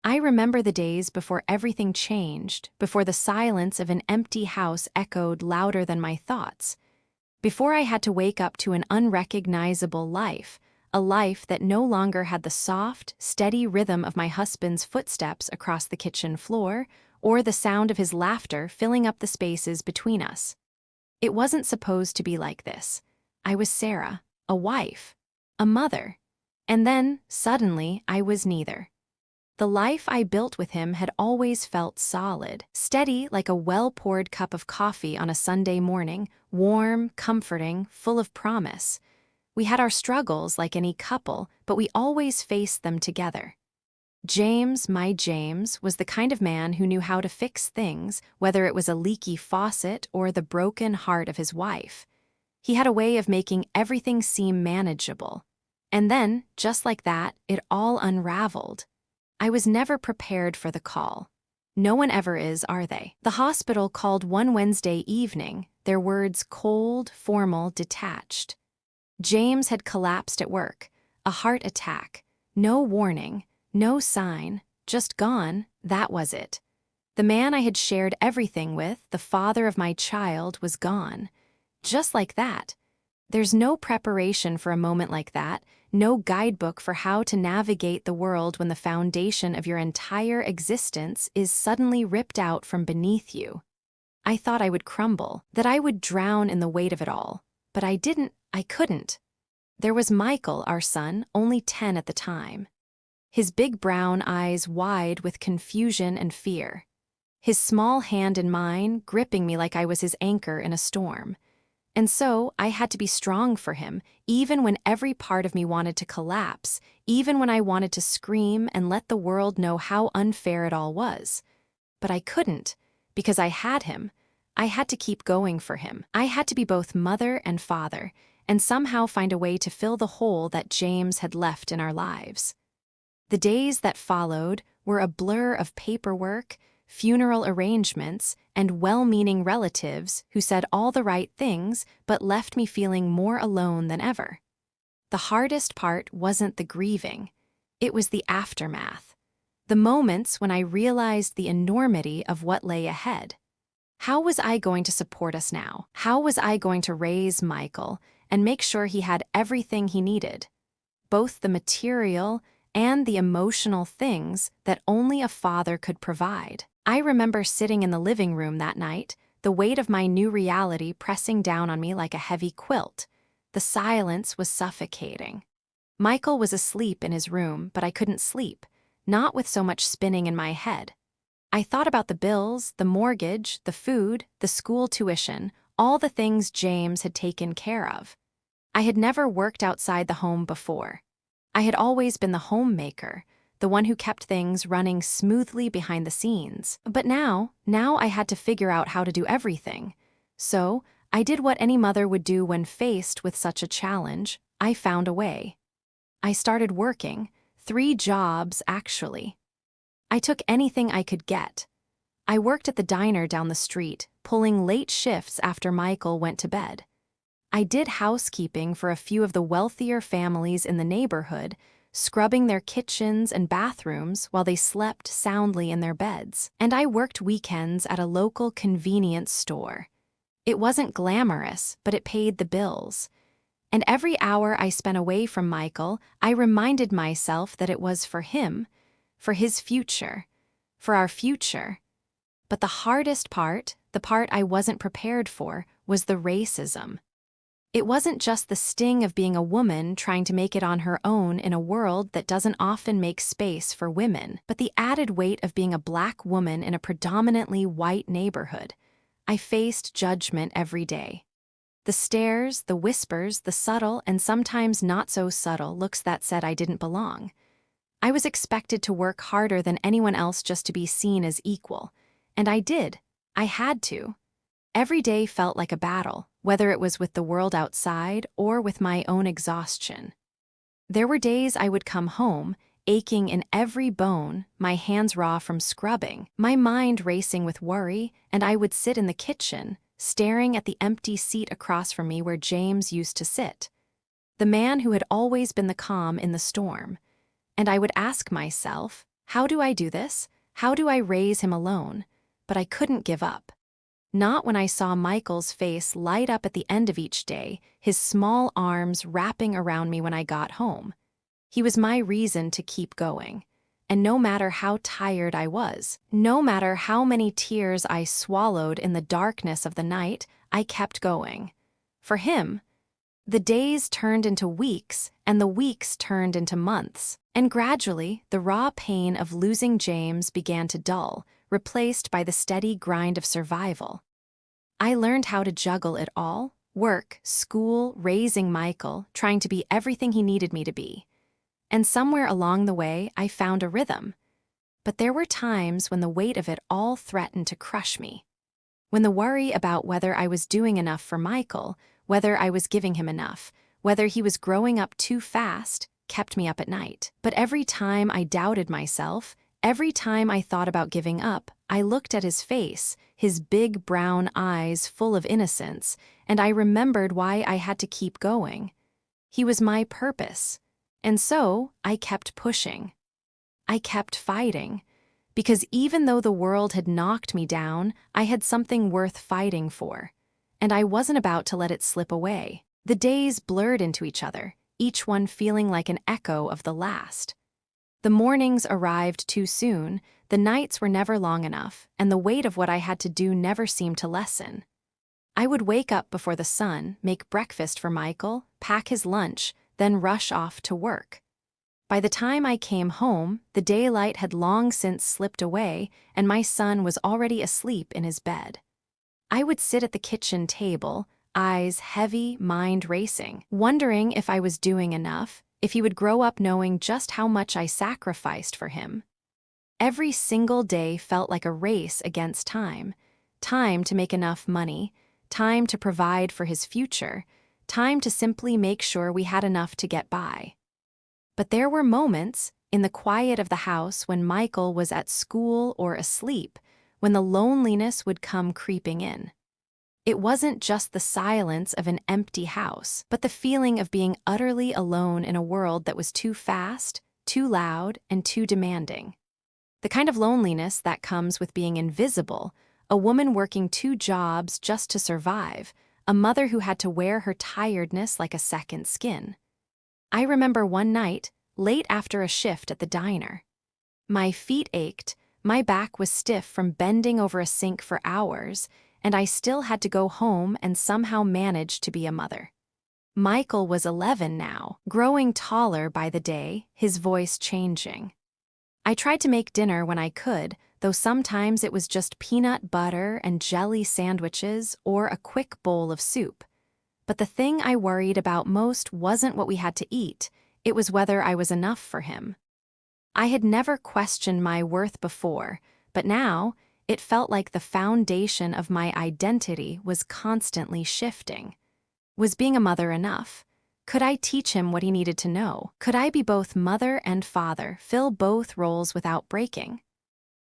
I remember the days before everything changed, before the silence of an empty house echoed louder than my thoughts, before I had to wake up to an unrecognizable life, a life that no longer had the soft, steady rhythm of my husband's footsteps across the kitchen floor, or the sound of his laughter filling up the spaces between us. It wasn't supposed to be like this. I was Sarah, a wife, a mother, and then, suddenly, I was neither. The life I built with him had always felt solid, steady like a well-poured cup of coffee on a Sunday morning, warm, comforting, full of promise. We had our struggles like any couple, but we always faced them together. James, my James, was the kind of man who knew how to fix things, whether it was a leaky faucet or the broken heart of his wife. He had a way of making everything seem manageable. And then, just like that, it all unraveled. I was never prepared for the call. No one ever is, are they? The hospital called one Wednesday evening, their words cold, formal, detached. James had collapsed at work, a heart attack. No warning, no sign, just gone, that was it. The man I had shared everything with, the father of my child, was gone. Just like that. There's no preparation for a moment like that, no guidebook for how to navigate the world when the foundation of your entire existence is suddenly ripped out from beneath you. I thought I would crumble, that I would drown in the weight of it all. But I couldn't. There was Michael, our son, only 10 at the time. His big brown eyes wide with confusion and fear. His small hand in mine gripping me like I was his anchor in a storm. And so I had to be strong for him, even when every part of me wanted to collapse, even when I wanted to scream and let the world know how unfair it all was. But I couldn't, because I had him. I had to keep going for him. I had to be both mother and father, and somehow find a way to fill the hole that James had left in our lives. The days that followed were a blur of paperwork, funeral arrangements, and well-meaning relatives who said all the right things but left me feeling more alone than ever. The hardest part wasn't the grieving. It was the aftermath. The moments when I realized the enormity of what lay ahead. How was I going to support us now? How was I going to raise Michael and make sure he had everything he needed? Both the material and the emotional things that only a father could provide. I remember sitting in the living room that night, the weight of my new reality pressing down on me like a heavy quilt. The silence was suffocating. Michael was asleep in his room, but I couldn't sleep, not with so much spinning in my head. I thought about the bills, the mortgage, the food, the school tuition, all the things James had taken care of. I had never worked outside the home before. I had always been the homemaker, the one who kept things running smoothly behind the scenes. But now I had to figure out how to do everything. So, I did what any mother would do when faced with such a challenge. I found a way. I started working, 3 jobs actually. I took anything I could get. I worked at the diner down the street, pulling late shifts after Michael went to bed. I did housekeeping for a few of the wealthier families in the neighborhood, scrubbing their kitchens and bathrooms while they slept soundly in their beds. And I worked weekends at a local convenience store. It wasn't glamorous, but it paid the bills. And every hour I spent away from Michael, I reminded myself that it was for him, for his future, for our future. But the hardest part, the part I wasn't prepared for, was the racism. It wasn't just the sting of being a woman trying to make it on her own in a world that doesn't often make space for women, but the added weight of being a Black woman in a predominantly white neighborhood. I faced judgment every day. The stares, the whispers, the subtle and sometimes not so subtle looks that said I didn't belong. I was expected to work harder than anyone else just to be seen as equal. And I did. I had to. Every day felt like a battle, whether it was with the world outside or with my own exhaustion. There were days I would come home, aching in every bone, my hands raw from scrubbing, my mind racing with worry, and I would sit in the kitchen, staring at the empty seat across from me where James used to sit. The man who had always been the calm in the storm. And I would ask myself, How do I do this? How do I raise him alone? But I couldn't give up. Not when I saw Michael's face light up at the end of each day, his small arms wrapping around me when I got home. He was my reason to keep going. And no matter how tired I was, no matter how many tears I swallowed in the darkness of the night, I kept going. For him, the days turned into weeks, and the weeks turned into months. And gradually, the raw pain of losing James began to dull, replaced by the steady grind of survival. I learned how to juggle it all: work, school, raising Michael, trying to be everything he needed me to be. And somewhere along the way, I found a rhythm. But there were times when the weight of it all threatened to crush me. When the worry about whether I was doing enough for Michael, whether I was giving him enough, whether he was growing up too fast, kept me up at night. But every time I doubted myself, every time I thought about giving up, I looked at his face, his big brown eyes full of innocence, and I remembered why I had to keep going. He was my purpose. And so I kept pushing. I kept fighting. Because even though the world had knocked me down, I had something worth fighting for. And I wasn't about to let it slip away. The days blurred into each other, each one feeling like an echo of the last. The mornings arrived too soon, the nights were never long enough, and the weight of what I had to do never seemed to lessen. I would wake up before the sun, make breakfast for Michael, pack his lunch, then rush off to work. By the time I came home, the daylight had long since slipped away, and my son was already asleep in his bed. I would sit at the kitchen table, eyes heavy, mind racing, wondering if I was doing enough, if he would grow up knowing just how much I sacrificed for him. Every single day felt like a race against time. Time to make enough money, time to provide for his future, time to simply make sure we had enough to get by. But there were moments, in the quiet of the house when Michael was at school or asleep, when the loneliness would come creeping in. It wasn't just the silence of an empty house, but the feeling of being utterly alone in a world that was too fast, too loud, and too demanding. The kind of loneliness that comes with being invisible, a woman working 2 jobs just to survive, a mother who had to wear her tiredness like a second skin. I remember one night, late after a shift at the diner. My feet ached, my back was stiff from bending over a sink for hours, and I still had to go home and somehow manage to be a mother. Michael was 11 now, growing taller by the day, his voice changing. I tried to make dinner when I could, though sometimes it was just peanut butter and jelly sandwiches or a quick bowl of soup. But the thing I worried about most wasn't what we had to eat, it was whether I was enough for him. I had never questioned my worth before, but now it felt like the foundation of my identity was constantly shifting. Was being a mother enough? Could I teach him what he needed to know? Could I be both mother and father, fill both roles without breaking?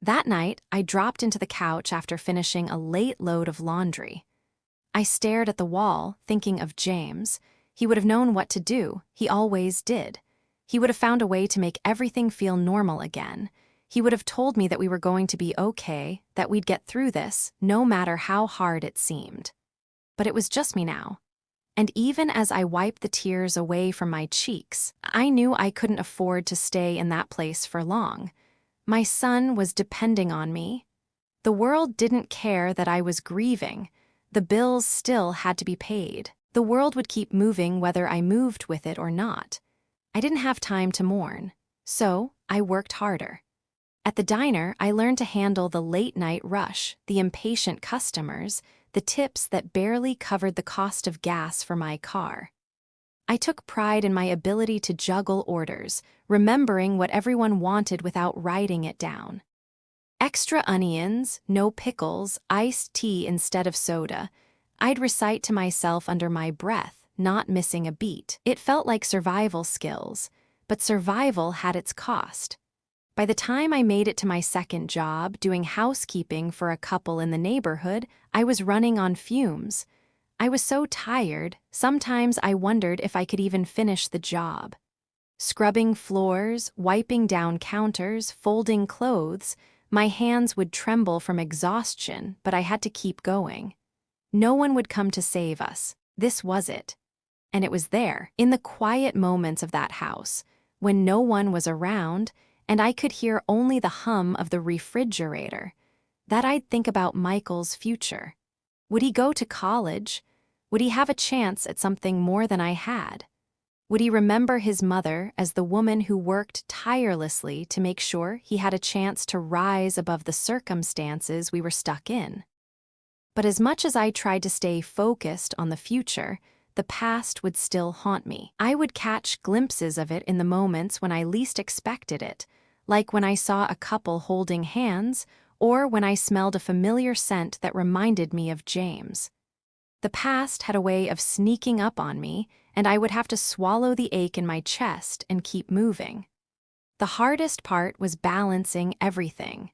That night, I dropped into the couch after finishing a late load of laundry. I stared at the wall, thinking of James. He would have known what to do. He always did. He would have found a way to make everything feel normal again. He would have told me that we were going to be okay, that we'd get through this, no matter how hard it seemed. But it was just me now. And even as I wiped the tears away from my cheeks, I knew I couldn't afford to stay in that place for long. My son was depending on me. The world didn't care that I was grieving. The bills still had to be paid. The world would keep moving whether I moved with it or not. I didn't have time to mourn, so I worked harder. At the diner, I learned to handle the late-night rush, the impatient customers, the tips that barely covered the cost of gas for my car. I took pride in my ability to juggle orders, remembering what everyone wanted without writing it down. Extra onions, no pickles, iced tea instead of soda. I'd recite to myself under my breath, not missing a beat. It felt like survival skills, but survival had its cost. By the time I made it to my second job, doing housekeeping for a couple in the neighborhood, I was running on fumes. I was so tired, sometimes I wondered if I could even finish the job. Scrubbing floors, wiping down counters, folding clothes, my hands would tremble from exhaustion, but I had to keep going. No one would come to save us. This was it. And it was there, in the quiet moments of that house, when no one was around and I could hear only the hum of the refrigerator, that I'd think about Michael's future. Would he go to college? Would he have a chance at something more than I had? Would he remember his mother as the woman who worked tirelessly to make sure he had a chance to rise above the circumstances we were stuck in? But as much as I tried to stay focused on the future, the past would still haunt me. I would catch glimpses of it in the moments when I least expected it, like when I saw a couple holding hands, or when I smelled a familiar scent that reminded me of James. The past had a way of sneaking up on me, and I would have to swallow the ache in my chest and keep moving. The hardest part was balancing everything.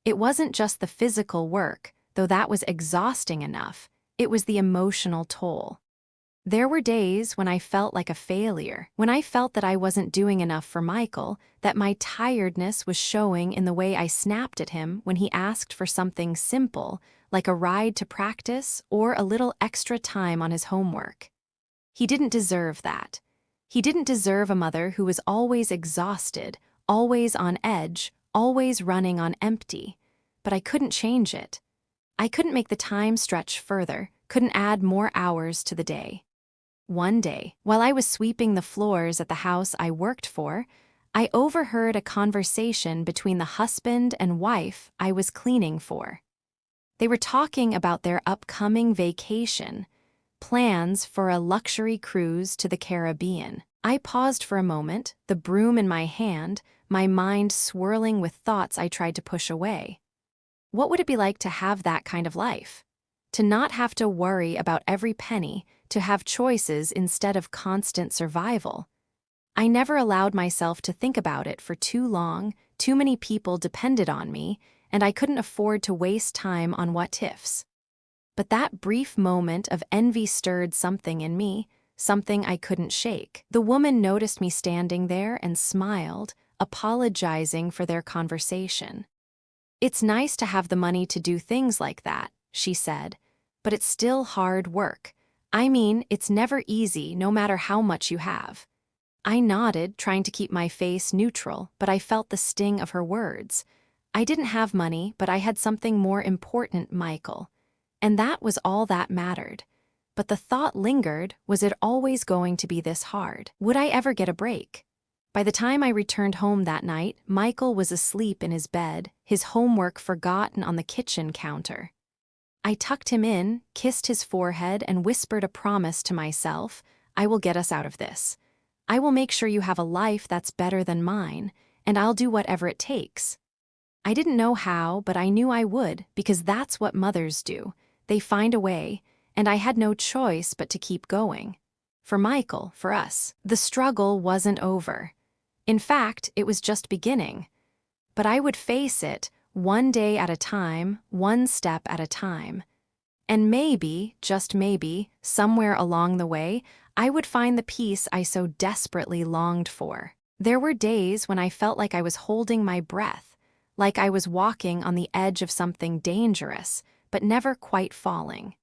It wasn't just the physical work, though that was exhausting enough, it was the emotional toll. There were days when I felt like a failure, when I felt that I wasn't doing enough for Michael, that my tiredness was showing in the way I snapped at him when he asked for something simple, like a ride to practice or a little extra time on his homework. He didn't deserve that. He didn't deserve a mother who was always exhausted, always on edge, always running on empty. But I couldn't change it. I couldn't make the time stretch further, couldn't add more hours to the day. One day, while I was sweeping the floors at the house I worked for, I overheard a conversation between the husband and wife I was cleaning for. They were talking about their upcoming vacation, plans for a luxury cruise to the Caribbean. I paused for a moment, the broom in my hand, my mind swirling with thoughts I tried to push away. What would it be like to have that kind of life? To not have to worry about every penny, to have choices instead of constant survival. I never allowed myself to think about it for too long, too many people depended on me, and I couldn't afford to waste time on what-ifs. But that brief moment of envy stirred something in me, something I couldn't shake. The woman noticed me standing there and smiled, apologizing for their conversation. "It's nice to have the money to do things like that," she said, "but it's still hard work. I mean, it's never easy, no matter how much you have." I nodded, trying to keep my face neutral, but I felt the sting of her words. I didn't have money, but I had something more important, Michael. And that was all that mattered. But the thought lingered, was it always going to be this hard? Would I ever get a break? By the time I returned home that night, Michael was asleep in his bed, his homework forgotten on the kitchen counter. I tucked him in, kissed his forehead, and whispered a promise to myself, "I will get us out of this. I will make sure you have a life that's better than mine, and I'll do whatever it takes." I didn't know how, but I knew I would, because that's what mothers do. They find a way, and I had no choice but to keep going. For Michael, for us, the struggle wasn't over. In fact, it was just beginning. But I would face it, one day at a time, one step at a time. And maybe, just maybe, somewhere along the way, I would find the peace I so desperately longed for. There were days when I felt like I was holding my breath, like I was walking on the edge of something dangerous, but never quite falling.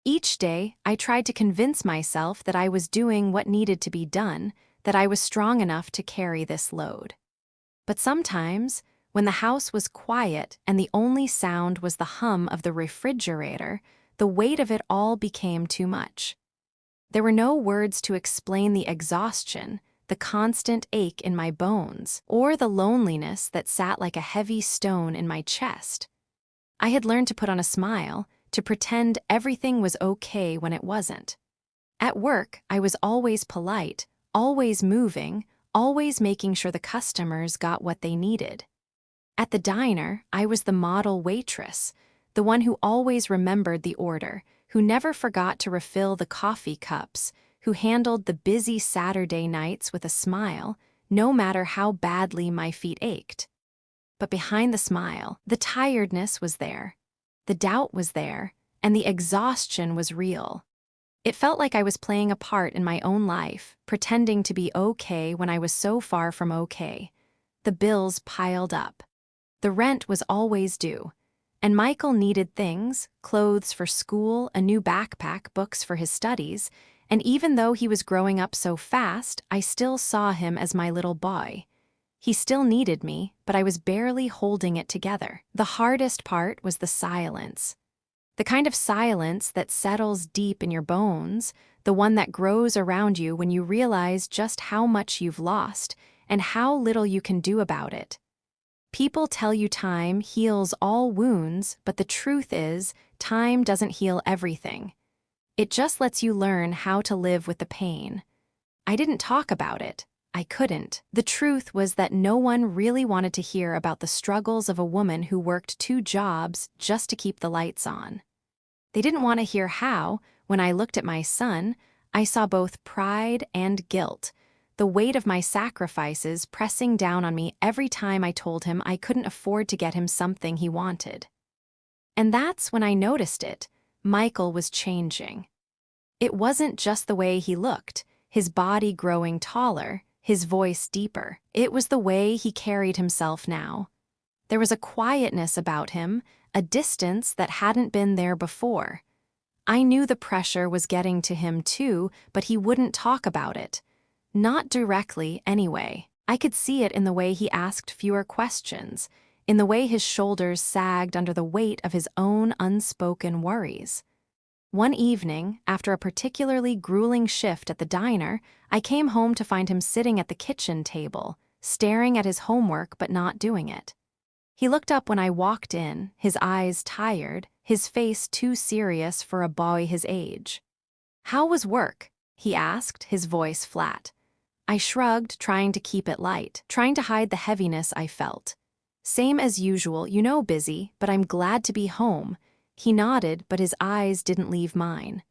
Each day, I tried to convince myself that I was doing what needed to be done, that I was strong enough to carry this load. But sometimes, when the house was quiet and the only sound was the hum of the refrigerator, the weight of it all became too much. There were no words to explain the exhaustion, the constant ache in my bones, or the loneliness that sat like a heavy stone in my chest. I had learned to put on a smile, to pretend everything was okay when it wasn't. At work, I was always polite, always moving, always making sure the customers got what they needed. At the diner, I was the model waitress, the one who always remembered the order, who never forgot to refill the coffee cups, who handled the busy Saturday nights with a smile, no matter how badly my feet ached. But behind the smile, the tiredness was there, the doubt was there, and the exhaustion was real. It felt like I was playing a part in my own life, pretending to be okay when I was so far from okay. The bills piled up. The rent was always due. And Michael needed things, clothes for school, a new backpack, books for his studies, and even though he was growing up so fast, I still saw him as my little boy. He still needed me, but I was barely holding it together. The hardest part was the silence. The kind of silence that settles deep in your bones, the one that grows around you when you realize just how much you've lost and how little you can do about it. People tell you time heals all wounds, but the truth is, time doesn't heal everything. It just lets you learn how to live with the pain. I didn't talk about it. I couldn't. The truth was that no one really wanted to hear about the struggles of a woman who worked 2 jobs just to keep the lights on. They didn't want to hear how, when I looked at my son, I saw both pride and guilt, the weight of my sacrifices pressing down on me every time I told him I couldn't afford to get him something he wanted. And that's when I noticed it. Michael was changing. It wasn't just the way he looked, his body growing taller, his voice deeper. It was the way he carried himself now. There was a quietness about him, a distance that hadn't been there before. I knew the pressure was getting to him too, but he wouldn't talk about it. Not directly, anyway. I could see it in the way he asked fewer questions, in the way his shoulders sagged under the weight of his own unspoken worries. One evening, after a particularly grueling shift at the diner, I came home to find him sitting at the kitchen table, staring at his homework but not doing it. He looked up when I walked in, his eyes tired, his face too serious for a boy his age. "How was work?" he asked, his voice flat. I shrugged, trying to keep it light, trying to hide the heaviness I felt. "Same as usual, busy, but I'm glad to be home." He nodded, but his eyes didn't leave mine.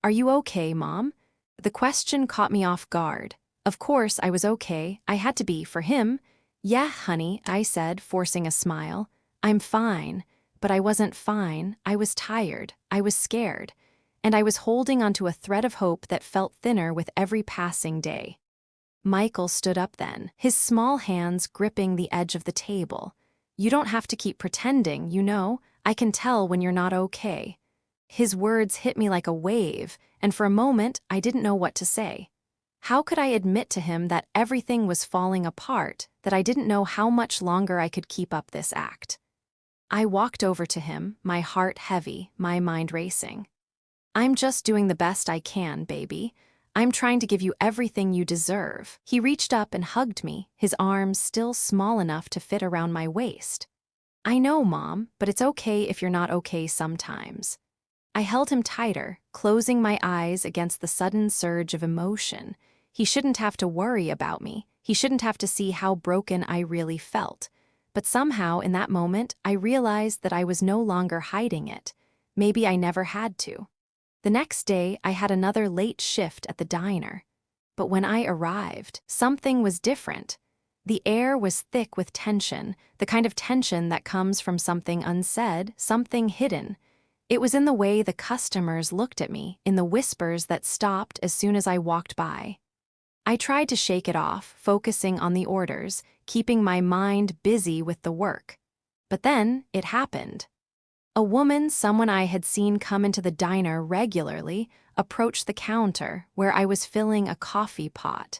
"Are you okay, Mom?" The question caught me off guard. Of course I was okay, I had to be for him. "Yeah, honey," I said, forcing a smile. "I'm fine." But I wasn't fine. I was tired. I was scared. And I was holding onto a thread of hope that felt thinner with every passing day. Michael stood up then, his small hands gripping the edge of the table. "You don't have to keep pretending, I can tell when you're not okay." His words hit me like a wave, and for a moment I didn't know what to say. How could I admit to him that everything was falling apart, that I didn't know how much longer I could keep up this act? I walked over to him, my heart heavy, my mind racing. "I'm just doing the best I can, baby. I'm trying to give you everything you deserve." He reached up and hugged me, his arms still small enough to fit around my waist. "I know, Mom, but it's okay if you're not okay sometimes." I held him tighter, closing my eyes against the sudden surge of emotion. He shouldn't have to worry about me. He shouldn't have to see how broken I really felt. But somehow, in that moment, I realized that I was no longer hiding it. Maybe I never had to. The next day, I had another late shift at the diner. But when I arrived, something was different. The air was thick with tension, the kind of tension that comes from something unsaid, something hidden. It was in the way the customers looked at me, in the whispers that stopped as soon as I walked by. I tried to shake it off, focusing on the orders, keeping my mind busy with the work. But then it happened. A woman, someone I had seen come into the diner regularly, approached the counter where I was filling a coffee pot.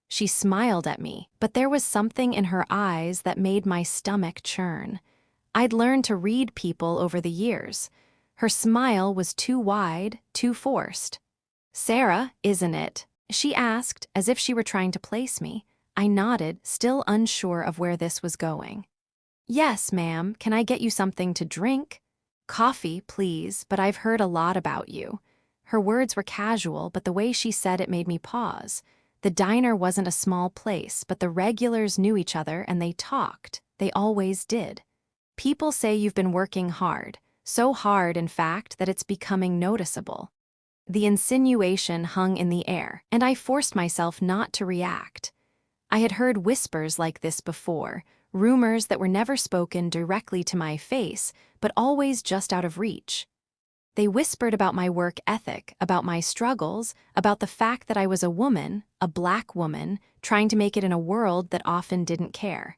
She smiled at me, but there was something in her eyes that made my stomach churn. I'd learned to read people over the years. Her smile was too wide, too forced. "Sarah, isn't it?" she asked, as if she were trying to place me. I nodded, still unsure of where this was going. "Yes, ma'am. Can I get you something to drink?" "Coffee, please, but I've heard a lot about you." Her words were casual, but the way she said it made me pause. The diner wasn't a small place, but the regulars knew each other and they talked. They always did. "People say you've been working hard, so hard, in fact, that it's becoming noticeable." The insinuation hung in the air, and I forced myself not to react. I had heard whispers like this before, rumors that were never spoken directly to my face, but always just out of reach. They whispered about my work ethic, about my struggles, about the fact that I was a woman, a black woman, trying to make it in a world that often didn't care.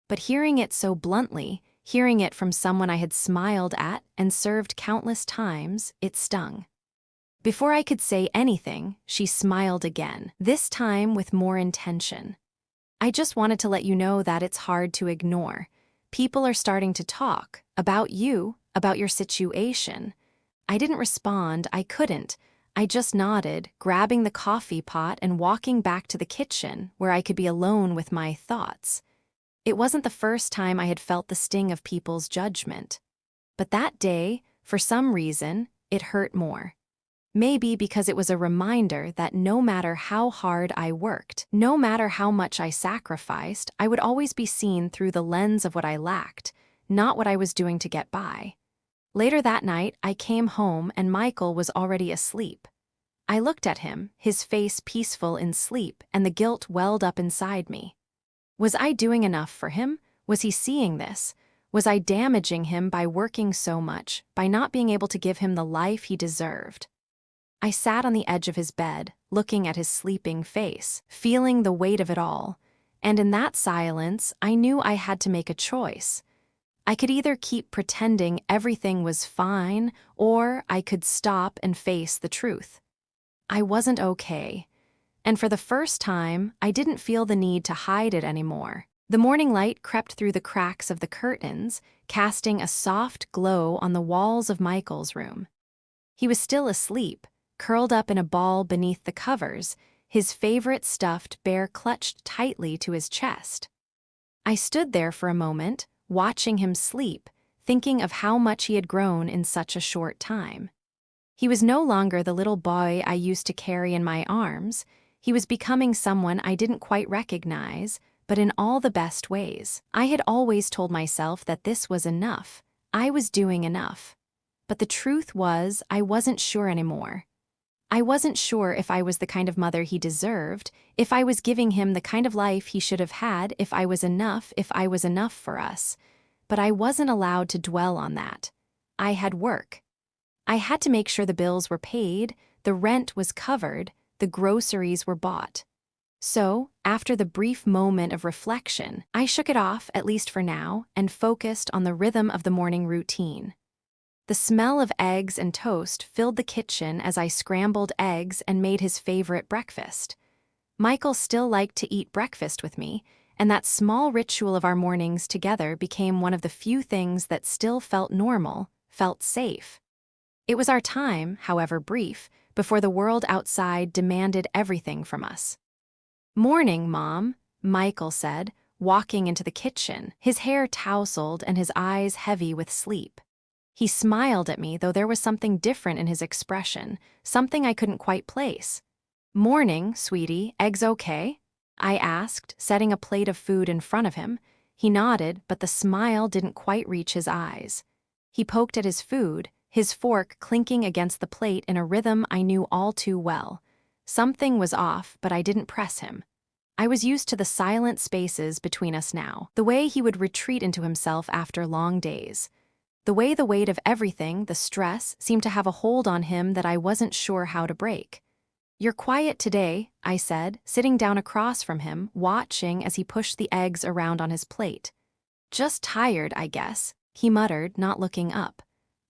But hearing it so bluntly, hearing it from someone I had smiled at and served countless times, it stung. Before I could say anything, she smiled again, this time with more intention. "I just wanted to let you know that it's hard to ignore. People are starting to talk about you, about your situation." I didn't respond, I couldn't. I just nodded, grabbing the coffee pot and walking back to the kitchen where I could be alone with my thoughts. It wasn't the first time I had felt the sting of people's judgment. But that day, for some reason, it hurt more. Maybe because it was a reminder that no matter how hard I worked, no matter how much I sacrificed, I would always be seen through the lens of what I lacked, not what I was doing to get by. Later that night, I came home and Michael was already asleep. I looked at him, his face peaceful in sleep, and the guilt welled up inside me. Was I doing enough for him? Was he seeing this? Was I damaging him by working so much, by not being able to give him the life he deserved? I sat on the edge of his bed, looking at his sleeping face, feeling the weight of it all, and in that silence, I knew I had to make a choice. I could either keep pretending everything was fine, or I could stop and face the truth. I wasn't okay, and for the first time, I didn't feel the need to hide it anymore. The morning light crept through the cracks of the curtains, casting a soft glow on the walls of Michael's room. He was still asleep, curled up in a ball beneath the covers, his favorite stuffed bear clutched tightly to his chest. I stood there for a moment, watching him sleep, thinking of how much he had grown in such a short time. He was no longer the little boy I used to carry in my arms. He was becoming someone I didn't quite recognize, but in all the best ways. I had always told myself that this was enough. I was doing enough. But the truth was, I wasn't sure anymore. I wasn't sure if I was the kind of mother he deserved, if I was giving him the kind of life he should have had, if I was enough for us. But I wasn't allowed to dwell on that. I had work. I had to make sure the bills were paid, the rent was covered, the groceries were bought. So, after the brief moment of reflection, I shook it off, at least for now, and focused on the rhythm of the morning routine. The smell of eggs and toast filled the kitchen as I scrambled eggs and made his favorite breakfast. Michael still liked to eat breakfast with me, and that small ritual of our mornings together became one of the few things that still felt normal, felt safe. It was our time, however brief, before the world outside demanded everything from us. "Morning, Mom," Michael said, walking into the kitchen, his hair tousled and his eyes heavy with sleep. He smiled at me, though there was something different in his expression, something I couldn't quite place. "Morning, sweetie, eggs okay?" I asked, setting a plate of food in front of him. He nodded, but the smile didn't quite reach his eyes. He poked at his food, his fork clinking against the plate in a rhythm I knew all too well. Something was off, but I didn't press him. I was used to the silent spaces between us now, the way he would retreat into himself after long days. The way the weight of everything, the stress, seemed to have a hold on him that I wasn't sure how to break. "You're quiet today," I said, sitting down across from him, watching as he pushed the eggs around on his plate. "Just tired, I guess," he muttered, not looking up.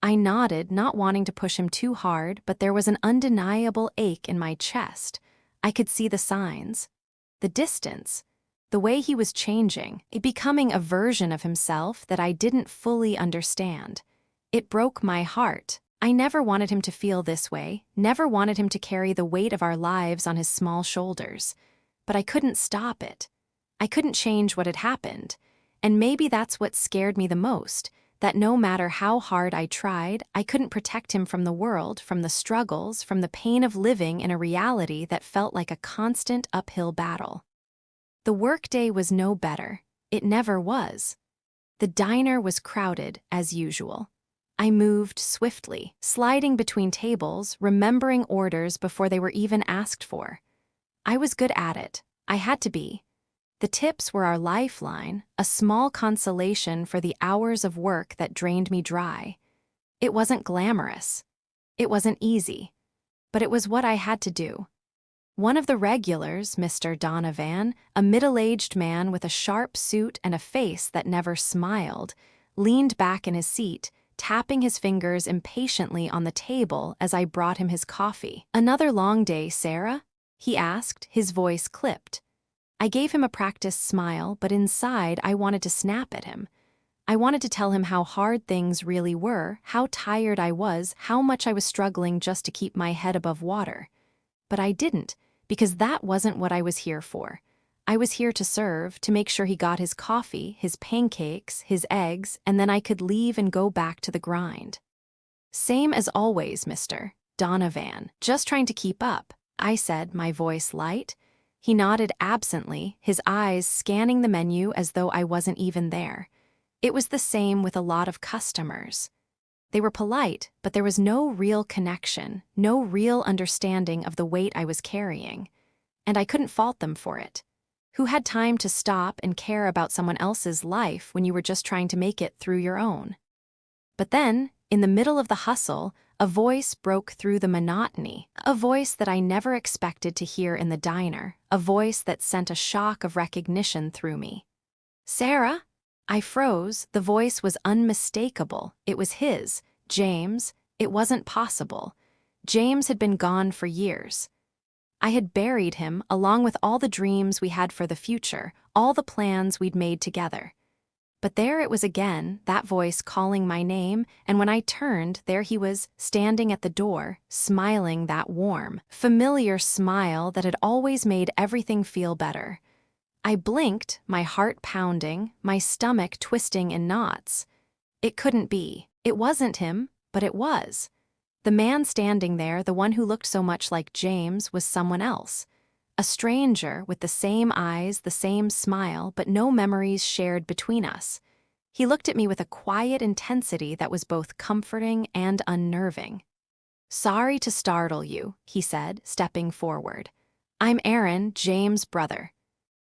I nodded, not wanting to push him too hard, but there was an undeniable ache in my chest. I could see the signs. The distance. The way he was changing, becoming a version of himself that I didn't fully understand. It broke my heart. I never wanted him to feel this way, never wanted him to carry the weight of our lives on his small shoulders. But I couldn't stop it. I couldn't change what had happened. And maybe that's what scared me the most, that no matter how hard I tried, I couldn't protect him from the world, from the struggles, from the pain of living in a reality that felt like a constant uphill battle. The workday was no better. It never was. The diner was crowded, as usual. I moved swiftly, sliding between tables, remembering orders before they were even asked for. I was good at it. I had to be. The tips were our lifeline, a small consolation for the hours of work that drained me dry. It wasn't glamorous. It wasn't easy, but it was what I had to do. One of the regulars, Mr. Donovan, a middle-aged man with a sharp suit and a face that never smiled, leaned back in his seat, tapping his fingers impatiently on the table as I brought him his coffee. "Another long day, Sarah?" he asked, his voice clipped. I gave him a practiced smile, but inside I wanted to snap at him. I wanted to tell him how hard things really were, how tired I was, how much I was struggling just to keep my head above water. But I didn't, because that wasn't what I was here for. I was here to serve, to make sure he got his coffee, his pancakes, his eggs, and then I could leave and go back to the grind. "Same as always, Mr. Donovan. Just trying to keep up," I said, my voice light. He nodded absently, his eyes scanning the menu as though I wasn't even there. It was the same with a lot of customers. They were polite, but there was no real connection, no real understanding of the weight I was carrying. And I couldn't fault them for it. Who had time to stop and care about someone else's life when you were just trying to make it through your own? But then, in the middle of the hustle, a voice broke through the monotony, a voice that I never expected to hear in the diner, a voice that sent a shock of recognition through me. "Sarah?" I froze. The voice was unmistakable. It was his, James. It wasn't possible. James had been gone for years. I had buried him, along with all the dreams we had for the future, all the plans we'd made together. But there it was again, that voice calling my name, and when I turned, there he was, standing at the door, smiling that warm, familiar smile that had always made everything feel better. I blinked, my heart pounding, my stomach twisting in knots. It couldn't be. It wasn't him, but it was. The man standing there, the one who looked so much like James, was someone else. A stranger with the same eyes, the same smile, but no memories shared between us. He looked at me with a quiet intensity that was both comforting and unnerving. "Sorry to startle you," he said, stepping forward. "I'm Aaron, James' brother."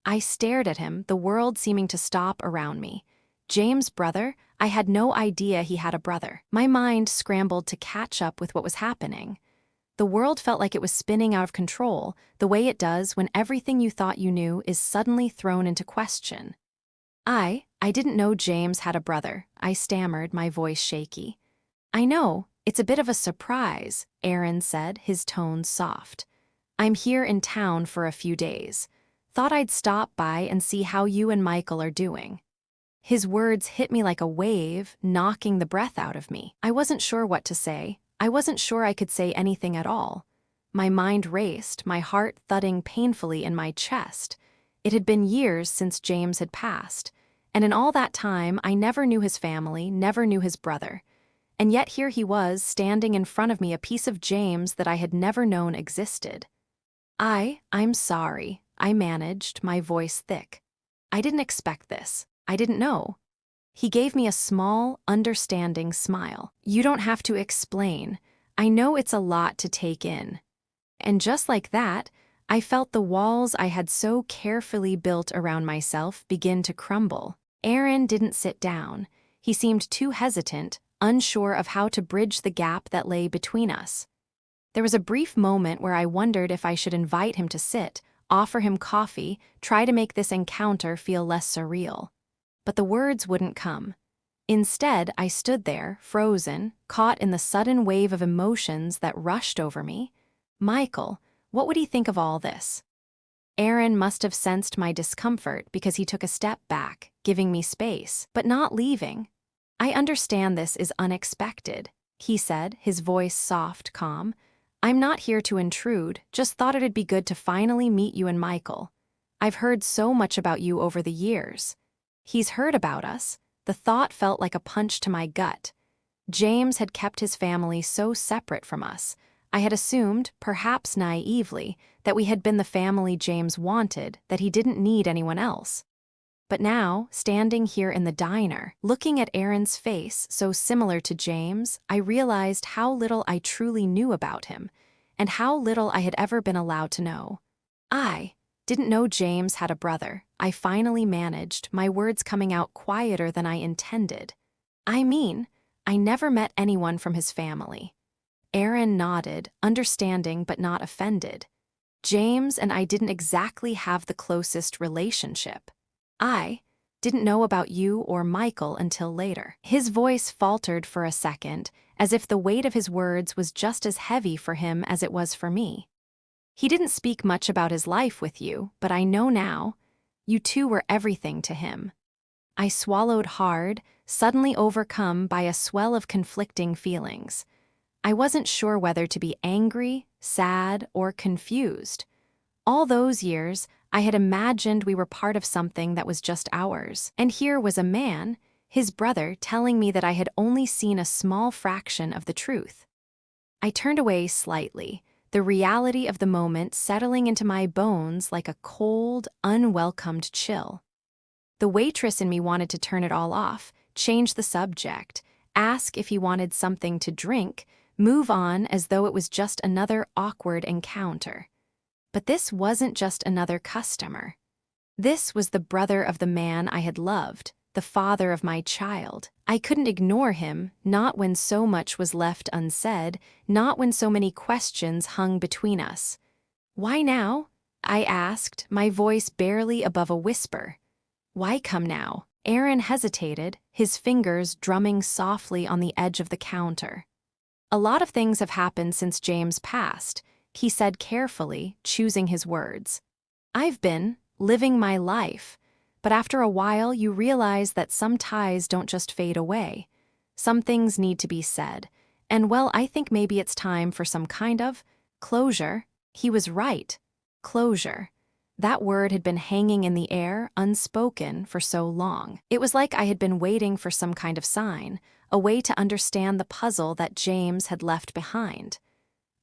I stared at him, the world seeming to stop around me. James' brother? I had no idea he had a brother. My mind scrambled to catch up with what was happening. The world felt like it was spinning out of control, the way it does when everything you thought you knew is suddenly thrown into question. I didn't know James had a brother," I stammered, my voice shaky. "I know, it's a bit of a surprise," Aaron said, his tone soft. "I'm here in town for a few days. Thought I'd stop by and see how you and Michael are doing." His words hit me like a wave, knocking the breath out of me. I wasn't sure what to say. I wasn't sure I could say anything at all. My mind raced, my heart thudding painfully in my chest. It had been years since James had passed, and in all that time I never knew his family, never knew his brother. And yet here he was, standing in front of me, a piece of James that I had never known existed. I'm sorry," I managed, my voice thick. "I didn't expect this. I didn't know." He gave me a small, understanding smile. "You don't have to explain. I know it's a lot to take in." And just like that, I felt the walls I had so carefully built around myself begin to crumble. Aaron didn't sit down. He seemed too hesitant, unsure of how to bridge the gap that lay between us. There was a brief moment where I wondered if I should invite him to sit, offer him coffee, try to make this encounter feel less surreal. But the words wouldn't come. Instead, I stood there, frozen, caught in the sudden wave of emotions that rushed over me. Michael, what would he think of all this? Aaron must have sensed my discomfort because he took a step back, giving me space, but not leaving. "I understand this is unexpected," he said, his voice soft, calm. "I'm not here to intrude, just thought it'd be good to finally meet you and Michael. I've heard so much about you over the years." He's heard about us. The thought felt like a punch to my gut. James had kept his family so separate from us. I had assumed, perhaps naively, that we had been the family James wanted, that he didn't need anyone else. But now, standing here in the diner, looking at Aaron's face so similar to James, I realized how little I truly knew about him, and how little I had ever been allowed to know. I didn't know James had a brother. I finally managed, my words coming out quieter than I intended. I never met anyone from his family. Aaron nodded, understanding but not offended. James and I didn't exactly have the closest relationship. I didn't know about you or Michael until later. His voice faltered for a second, as if the weight of his words was just as heavy for him as it was for me. He didn't speak much about his life with you, but I know now. You two were everything to him. I swallowed hard, suddenly overcome by a swell of conflicting feelings. I wasn't sure whether to be angry, sad, or confused. All those years, I had imagined we were part of something that was just ours. And here was a man, his brother, telling me that I had only seen a small fraction of the truth. I turned away slightly, the reality of the moment settling into my bones like a cold, unwelcomed chill. The waitress in me wanted to turn it all off, change the subject, ask if he wanted something to drink, move on as though it was just another awkward encounter. But this wasn't just another customer. This was the brother of the man I had loved, the father of my child. I couldn't ignore him, not when so much was left unsaid, not when so many questions hung between us. "Why now?" I asked, my voice barely above a whisper. "Why come now?" Aaron hesitated, his fingers drumming softly on the edge of the counter. "A lot of things have happened since James passed," he said carefully, choosing his words. "I've been living my life, but after a while you realize that some ties don't just fade away. Some things need to be said, and well, I think maybe it's time for some kind of closure." He was right. Closure. That word had been hanging in the air, unspoken, for so long. It was like I had been waiting for some kind of sign, a way to understand the puzzle that James had left behind.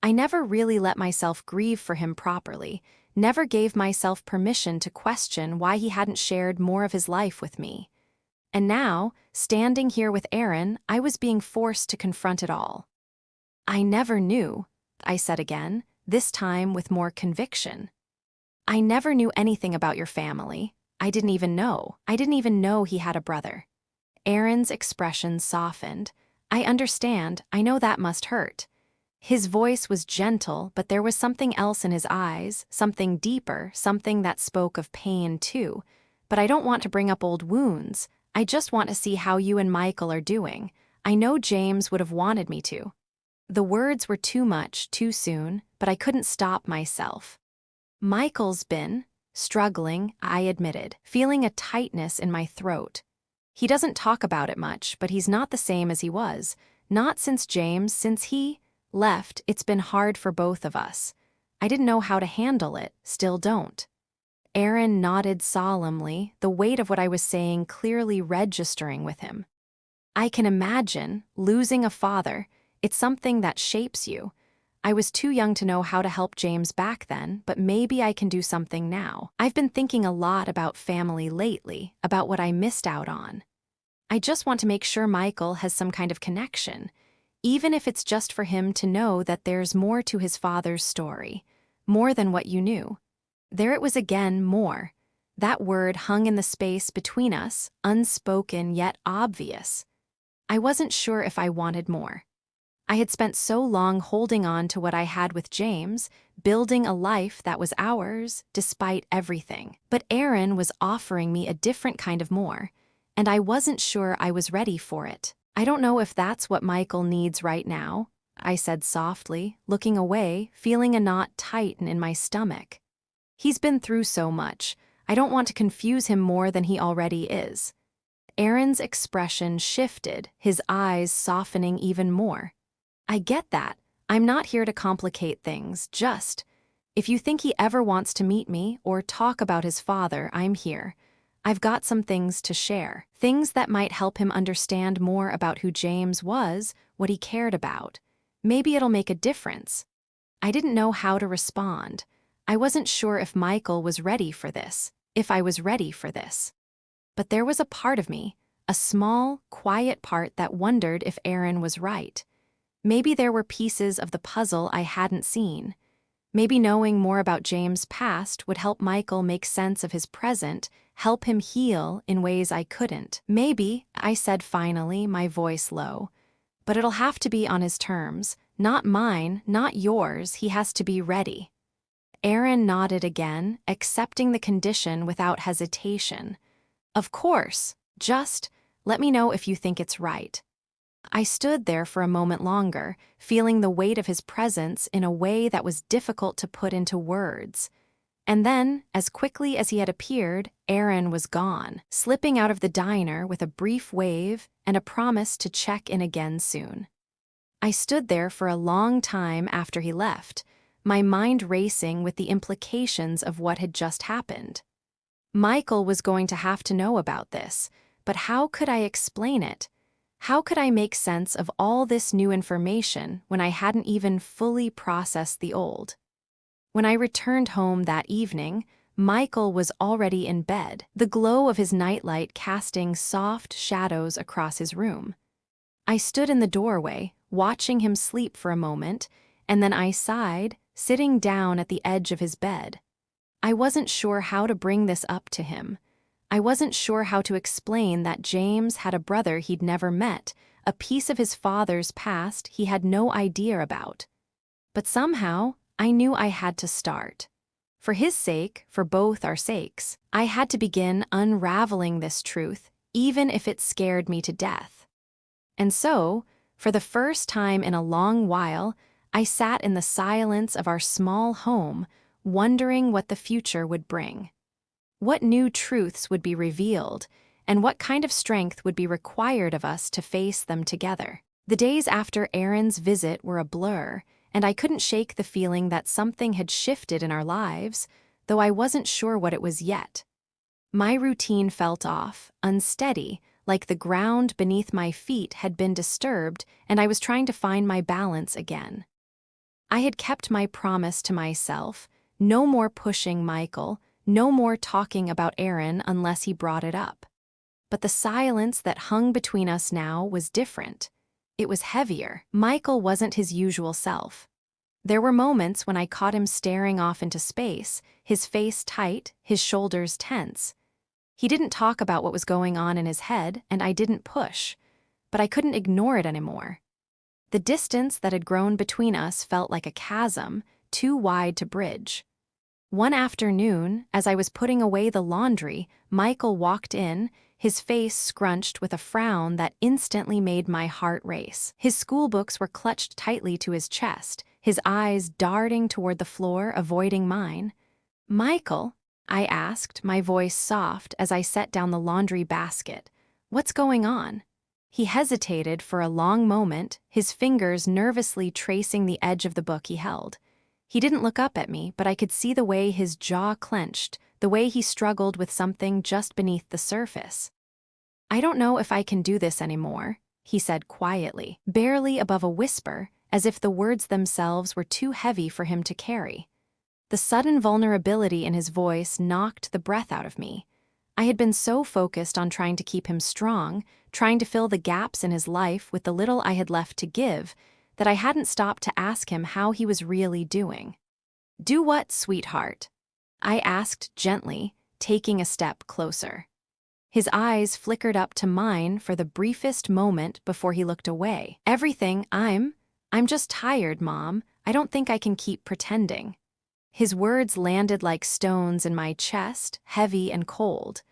I never really let myself grieve for him properly, never gave myself permission to question why he hadn't shared more of his life with me. And now, standing here with Aaron, I was being forced to confront it all. "I never knew," I said again, this time with more conviction. "I never knew anything about your family. I didn't even know he had a brother." Aaron's expression softened. "I understand, I know that must hurt." His voice was gentle, but there was something else in his eyes, something deeper, something that spoke of pain too. "But I don't want to bring up old wounds. I just want to see how you and Michael are doing. I know James would have wanted me to." The words were too much, too soon, but I couldn't stop myself. "Michael's been struggling," I admitted, feeling a tightness in my throat. "He doesn't talk about it much, but he's not the same as he was. Not since since he left, it's been hard for both of us. I didn't know how to handle it, still don't." Aaron nodded solemnly, the weight of what I was saying clearly registering with him. "I can imagine losing a father. It's something that shapes you. I was too young to know how to help James back then, but maybe I can do something now. I've been thinking a lot about family lately, about what I missed out on. I just want to make sure Michael has some kind of connection, even if it's just for him to know that there's more to his father's story, more than what you knew." There it was again, more. That word hung in the space between us, unspoken yet obvious. I wasn't sure if I wanted more. I had spent so long holding on to what I had with James, building a life that was ours, despite everything. But Aaron was offering me a different kind of more, and I wasn't sure I was ready for it. "I don't know if that's what Michael needs right now," I said softly, looking away, feeling a knot tighten in my stomach. "He's been through so much. I don't want to confuse him more than he already is." Aaron's expression shifted, his eyes softening even more. "I get that. I'm not here to complicate things, just if you think he ever wants to meet me or talk about his father, I'm here. I've got some things to share, things that might help him understand more about who James was, what he cared about. Maybe it'll make a difference." I didn't know how to respond. I wasn't sure if Michael was ready for this, if I was ready for this. But there was a part of me, a small, quiet part that wondered if Aaron was right. Maybe there were pieces of the puzzle I hadn't seen. Maybe knowing more about James' past would help Michael make sense of his present, help him heal in ways I couldn't. "Maybe," I said finally, my voice low. "But it'll have to be on his terms, Not mine, not yours, he has to be ready. Aaron nodded again, accepting the condition without hesitation. Of course, just let me know if you think it's right. I stood there for a moment longer, feeling the weight of his presence in a way that was difficult to put into words. And then, as quickly as he had appeared, Aaron was gone, slipping out of the diner with a brief wave and a promise to check in again soon. I stood there for a long time after he left, my mind racing with the implications of what had just happened. Michael was going to have to know about this, but how could I explain it? How could I make sense of all this new information when I hadn't even fully processed the old? When I returned home that evening, Michael was already in bed, the glow of his nightlight casting soft shadows across his room. I stood in the doorway, watching him sleep for a moment, and then I sighed, sitting down at the edge of his bed. I wasn't sure how to bring this up to him. I wasn't sure how to explain that James had a brother he'd never met, a piece of his father's past he had no idea about. But somehow, I knew I had to start. For his sake, for both our sakes, I had to begin unraveling this truth, even if it scared me to death. And so, for the first time in a long while, I sat in the silence of our small home, wondering what the future would bring. What new truths would be revealed, and what kind of strength would be required of us to face them together. The days after Aaron's visit were a blur, and I couldn't shake the feeling that something had shifted in our lives, though I wasn't sure what it was yet. My routine felt off, unsteady, like the ground beneath my feet had been disturbed and I was trying to find my balance again. I had kept my promise to myself, no more pushing Michael, no more talking about Aaron unless he brought it up. But the silence that hung between us now was different. It was heavier. Michael wasn't his usual self. There were moments when I caught him staring off into space, his face tight, his shoulders tense. He didn't talk about what was going on in his head, and I didn't push. But I couldn't ignore it anymore. The distance that had grown between us felt like a chasm, too wide to bridge. One afternoon, as I was putting away the laundry, Michael walked in, his face scrunched with a frown that instantly made my heart race. His schoolbooks were clutched tightly to his chest, his eyes darting toward the floor, avoiding mine. "Michael," I asked, my voice soft as I set down the laundry basket, "what's going on?" He hesitated for a long moment, his fingers nervously tracing the edge of the book he held. He didn't look up at me, but I could see the way his jaw clenched, the way he struggled with something just beneath the surface. "I don't know if I can do this anymore," he said quietly, barely above a whisper, as if the words themselves were too heavy for him to carry. The sudden vulnerability in his voice knocked the breath out of me. I had been so focused on trying to keep him strong, trying to fill the gaps in his life with the little I had left to give, that I hadn't stopped to ask him how he was really doing. "Do what, sweetheart?" I asked gently, taking a step closer. His eyes flickered up to mine for the briefest moment before he looked away. "Everything, I'm just tired, Mom. I don't think I can keep pretending." His words landed like stones in my chest, heavy and cold.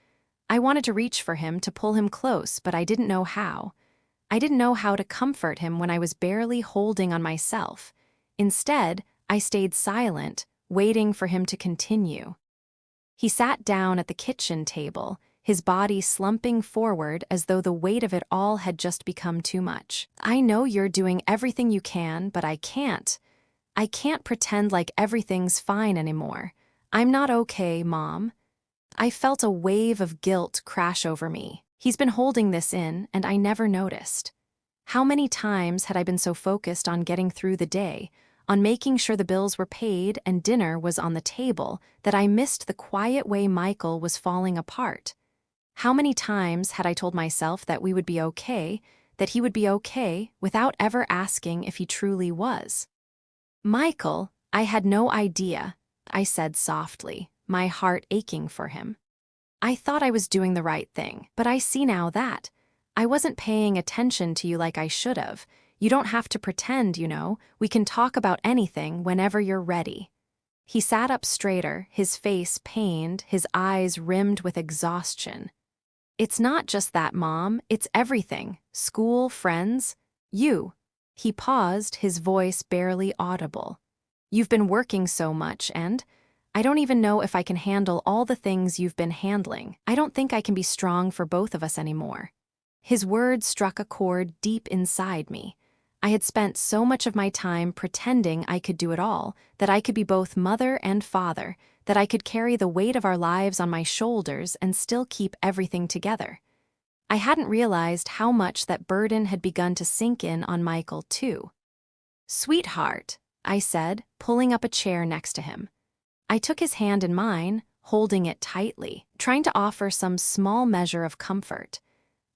I wanted to reach for him, to pull him close, but I didn't know how. I didn't know how to comfort him when I was barely holding on myself. Instead, I stayed silent, waiting for him to continue. He sat down at the kitchen table, his body slumping forward as though the weight of it all had just become too much. "I know you're doing everything you can, but I can't. I can't pretend like everything's fine anymore. I'm not okay, Mom." I felt a wave of guilt crash over me. He's been holding this in, and I never noticed. How many times had I been so focused on getting through the day, on making sure the bills were paid and dinner was on the table, that I missed the quiet way Michael was falling apart? How many times had I told myself that we would be okay, that he would be okay, without ever asking if he truly was? "Michael, I had no idea," I said softly, my heart aching for him. "I thought I was doing the right thing, but I see now that I wasn't paying attention to you like I should have. You don't have to pretend, We can talk about anything whenever you're ready." He sat up straighter, his face pained, his eyes rimmed with exhaustion. "It's not just that, Mom. It's everything. School, friends, you." He paused, his voice barely audible. "You've been working so much, and I don't even know if I can handle all the things you've been handling. I don't think I can be strong for both of us anymore." His words struck a chord deep inside me. I had spent so much of my time pretending I could do it all, that I could be both mother and father, that I could carry the weight of our lives on my shoulders and still keep everything together. I hadn't realized how much that burden had begun to sink in on Michael, too. "Sweetheart," I said, pulling up a chair next to him. I took his hand in mine, holding it tightly, trying to offer some small measure of comfort.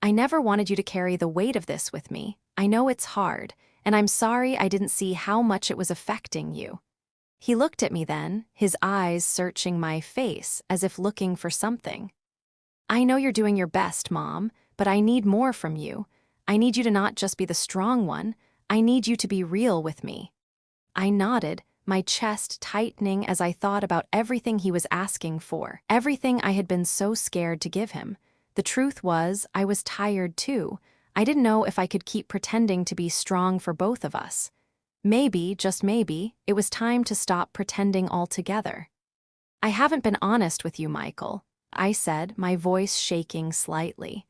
"I never wanted you to carry the weight of this with me. I know it's hard, and I'm sorry I didn't see how much it was affecting you." He looked at me then, his eyes searching my face as if looking for something. "I know you're doing your best, Mom, but I need more from you. I need you to not just be the strong one. I need you to be real with me." I nodded, my chest tightening as I thought about everything he was asking for, everything I had been so scared to give him. The truth was, I was tired too. I didn't know if I could keep pretending to be strong for both of us. Maybe, just maybe, it was time to stop pretending altogether. "I haven't been honest with you, Michael," I said, my voice shaking slightly.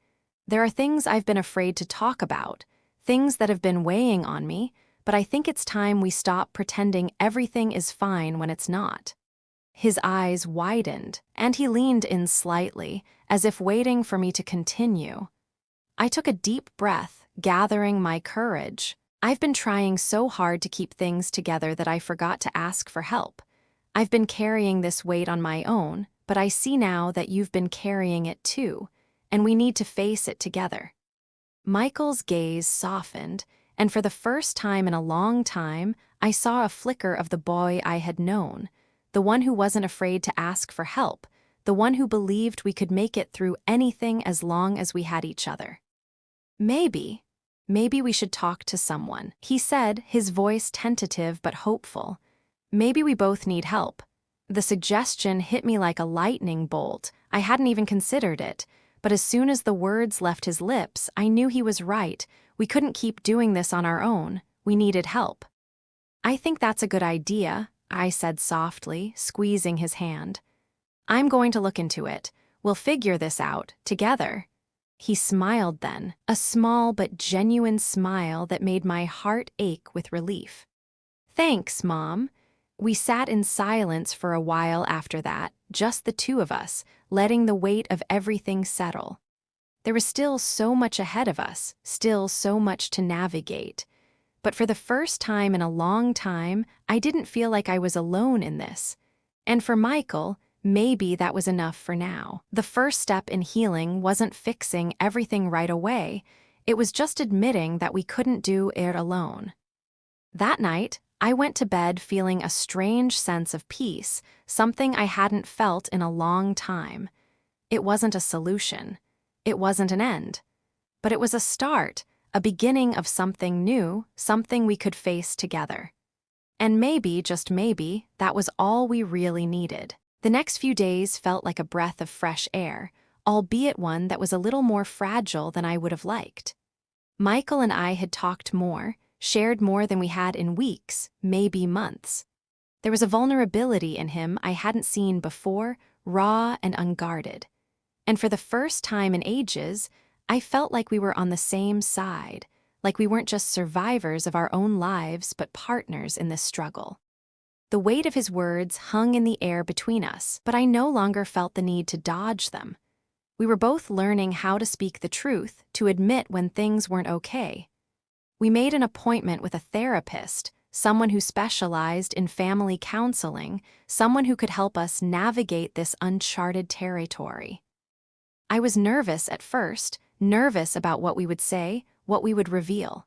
"There are things I've been afraid to talk about, things that have been weighing on me, but I think it's time we stop pretending everything is fine when it's not." His eyes widened, and he leaned in slightly, as if waiting for me to continue. I took a deep breath, gathering my courage. "I've been trying so hard to keep things together that I forgot to ask for help. I've been carrying this weight on my own, but I see now that you've been carrying it too, and we need to face it together." Michael's gaze softened, and for the first time in a long time, I saw a flicker of the boy I had known, the one who wasn't afraid to ask for help, the one who believed we could make it through anything as long as we had each other. Maybe we should talk to someone," he said, his voice tentative but hopeful. "Maybe we both need help." The suggestion hit me like a lightning bolt. I hadn't even considered it, but as soon as the words left his lips, I knew he was right. We couldn't keep doing this on our own. We needed help. "I think that's a good idea," I said softly, squeezing his hand. "I'm going to look into it. We'll figure this out, together." He smiled then, a small but genuine smile that made my heart ache with relief. "Thanks, Mom." We sat in silence for a while after that, just the two of us, letting the weight of everything settle. There was still so much ahead of us, still so much to navigate. But for the first time in a long time, I didn't feel like I was alone in this. And for Michael, maybe that was enough for now. The first step in healing wasn't fixing everything right away. It was just admitting that we couldn't do it alone. That night, I went to bed feeling a strange sense of peace, something I hadn't felt in a long time. It wasn't a solution. It wasn't an end. But it was a start, a beginning of something new, something we could face together. And maybe, just maybe, that was all we really needed. The next few days felt like a breath of fresh air, albeit one that was a little more fragile than I would have liked. Michael and I had talked more, shared more than we had in weeks, maybe months. There was a vulnerability in him I hadn't seen before, raw and unguarded. And for the first time in ages, I felt like we were on the same side, like we weren't just survivors of our own lives but partners in this struggle. The weight of his words hung in the air between us, but I no longer felt the need to dodge them. We were both learning how to speak the truth, to admit when things weren't okay. We made an appointment with a therapist, someone who specialized in family counseling, someone who could help us navigate this uncharted territory. I was nervous at first, nervous about what we would say, what we would reveal.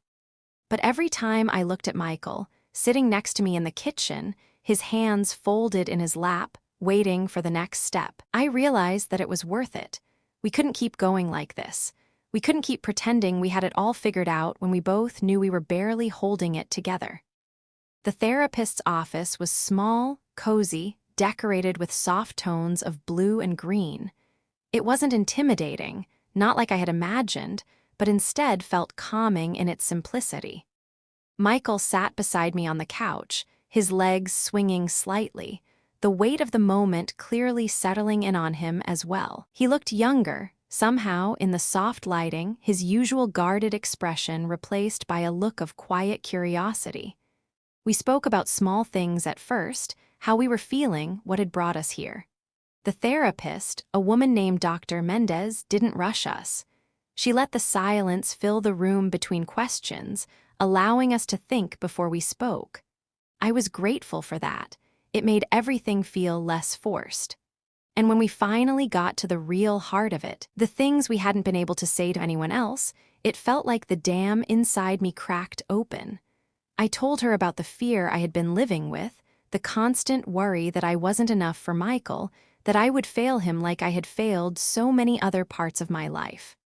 But every time I looked at Michael, sitting next to me in the kitchen, his hands folded in his lap, waiting for the next step, I realized that it was worth it. We couldn't keep going like this. We couldn't keep pretending we had it all figured out when we both knew we were barely holding it together. The therapist's office was small, cozy, decorated with soft tones of blue and green. It wasn't intimidating, not like I had imagined, but instead felt calming in its simplicity. Michael sat beside me on the couch, his legs swinging slightly, the weight of the moment clearly settling in on him as well. He looked younger, somehow in the soft lighting, his usual guarded expression replaced by a look of quiet curiosity. We spoke about small things at first, how we were feeling, what had brought us here. The therapist, a woman named Dr. Mendez, didn't rush us. She let the silence fill the room between questions, allowing us to think before we spoke. I was grateful for that. It made everything feel less forced. And when we finally got to the real heart of it, the things we hadn't been able to say to anyone else, it felt like the dam inside me cracked open. I told her about the fear I had been living with, the constant worry that I wasn't enough for Michael, that I would fail him like I had failed so many other parts of my life.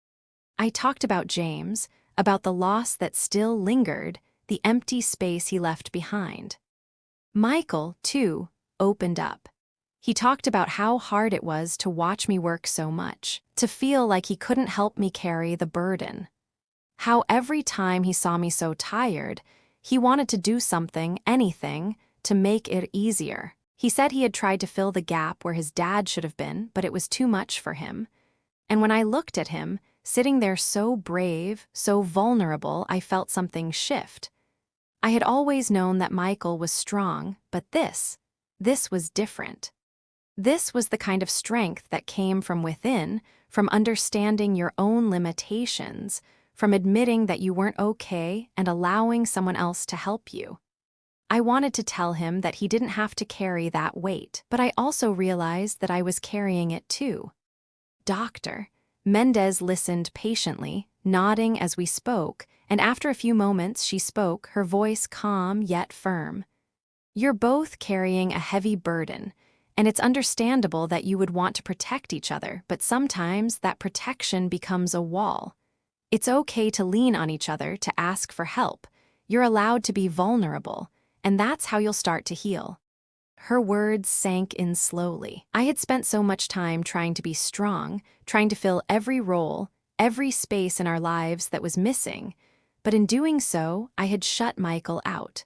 I talked about James, about the loss that still lingered, the empty space he left behind. Michael, too, opened up. He talked about how hard it was to watch me work so much, to feel like he couldn't help me carry the burden. How every time he saw me so tired, he wanted to do something, anything, to make it easier. He said he had tried to fill the gap where his dad should have been, but it was too much for him. And when I looked at him, sitting there so brave, so vulnerable, I felt something shift. I had always known that Michael was strong, but this was different. This was the kind of strength that came from within, from understanding your own limitations, from admitting that you weren't okay and allowing someone else to help you. I wanted to tell him that he didn't have to carry that weight, but I also realized that I was carrying it too. Doctor Mendez listened patiently, nodding as we spoke, and after a few moments she spoke, her voice calm yet firm. You're both carrying a heavy burden, and it's understandable that you would want to protect each other, but sometimes that protection becomes a wall. It's okay to lean on each other, to ask for help. You're allowed to be vulnerable, and that's how you'll start to heal. Her words sank in slowly. I had spent so much time trying to be strong, trying to fill every role, every space in our lives that was missing, but in doing so, I had shut Michael out.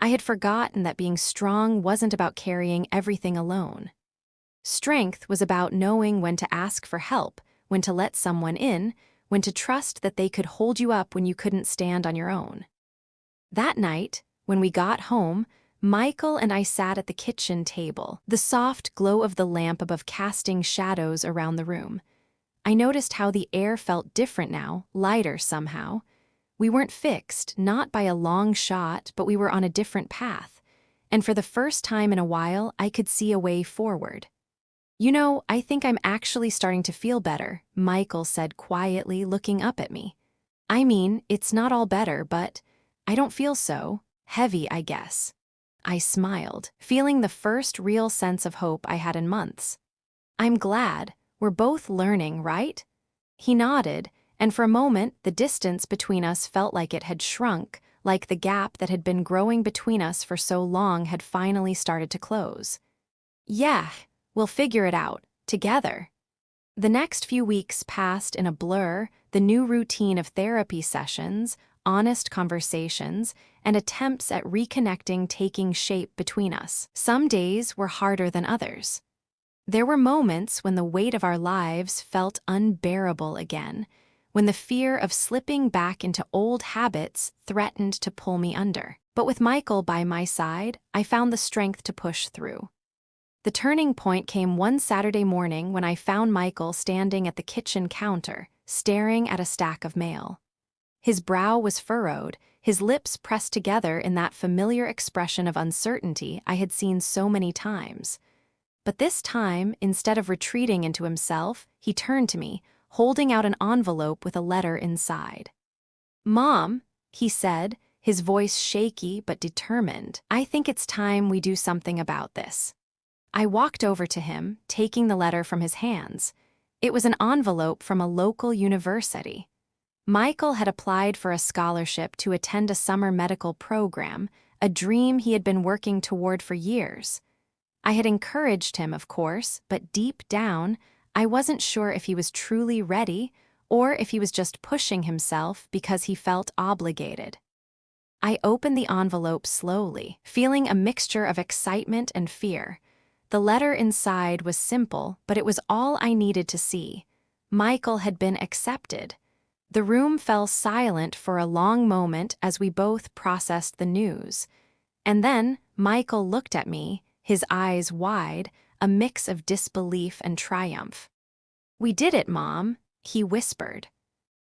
I had forgotten that being strong wasn't about carrying everything alone. Strength was about knowing when to ask for help, when to let someone in, when to trust that they could hold you up when you couldn't stand on your own. That night, when we got home, Michael and I sat at the kitchen table, the soft glow of the lamp above casting shadows around the room. I noticed how the air felt different now, lighter somehow. We weren't fixed, not by a long shot, but we were on a different path. And for the first time in a while, I could see a way forward. You know, I think I'm actually starting to feel better, Michael said quietly, looking up at me. I mean, it's not all better, but I don't feel so heavy, I guess. I smiled, feeling the first real sense of hope I had in months. I'm glad. We're both learning, right? He nodded, and for a moment, the distance between us felt like it had shrunk, like the gap that had been growing between us for so long had finally started to close. Yeah, we'll figure it out, together. The next few weeks passed in a blur, the new routine of therapy sessions, honest conversations, and attempts at reconnecting taking shape between us. Some days were harder than others. There were moments when the weight of our lives felt unbearable again, when the fear of slipping back into old habits threatened to pull me under. But with Michael by my side, I found the strength to push through. The turning point came one Saturday morning when I found Michael standing at the kitchen counter, staring at a stack of mail. His brow was furrowed, his lips pressed together in that familiar expression of uncertainty I had seen so many times. But this time, instead of retreating into himself, he turned to me, holding out an envelope with a letter inside. "Mom," he said, his voice shaky but determined, "I think it's time we do something about this." I walked over to him, taking the letter from his hands. It was an envelope from a local university. Michael had applied for a scholarship to attend a summer medical program, a dream he had been working toward for years. I had encouraged him, of course, but deep down, I wasn't sure if he was truly ready or if he was just pushing himself because he felt obligated. I opened the envelope slowly, feeling a mixture of excitement and fear. The letter inside was simple, but it was all I needed to see. Michael had been accepted. The room fell silent for a long moment as we both processed the news. And then Michael looked at me, his eyes wide, a mix of disbelief and triumph. "We did it, Mom," he whispered.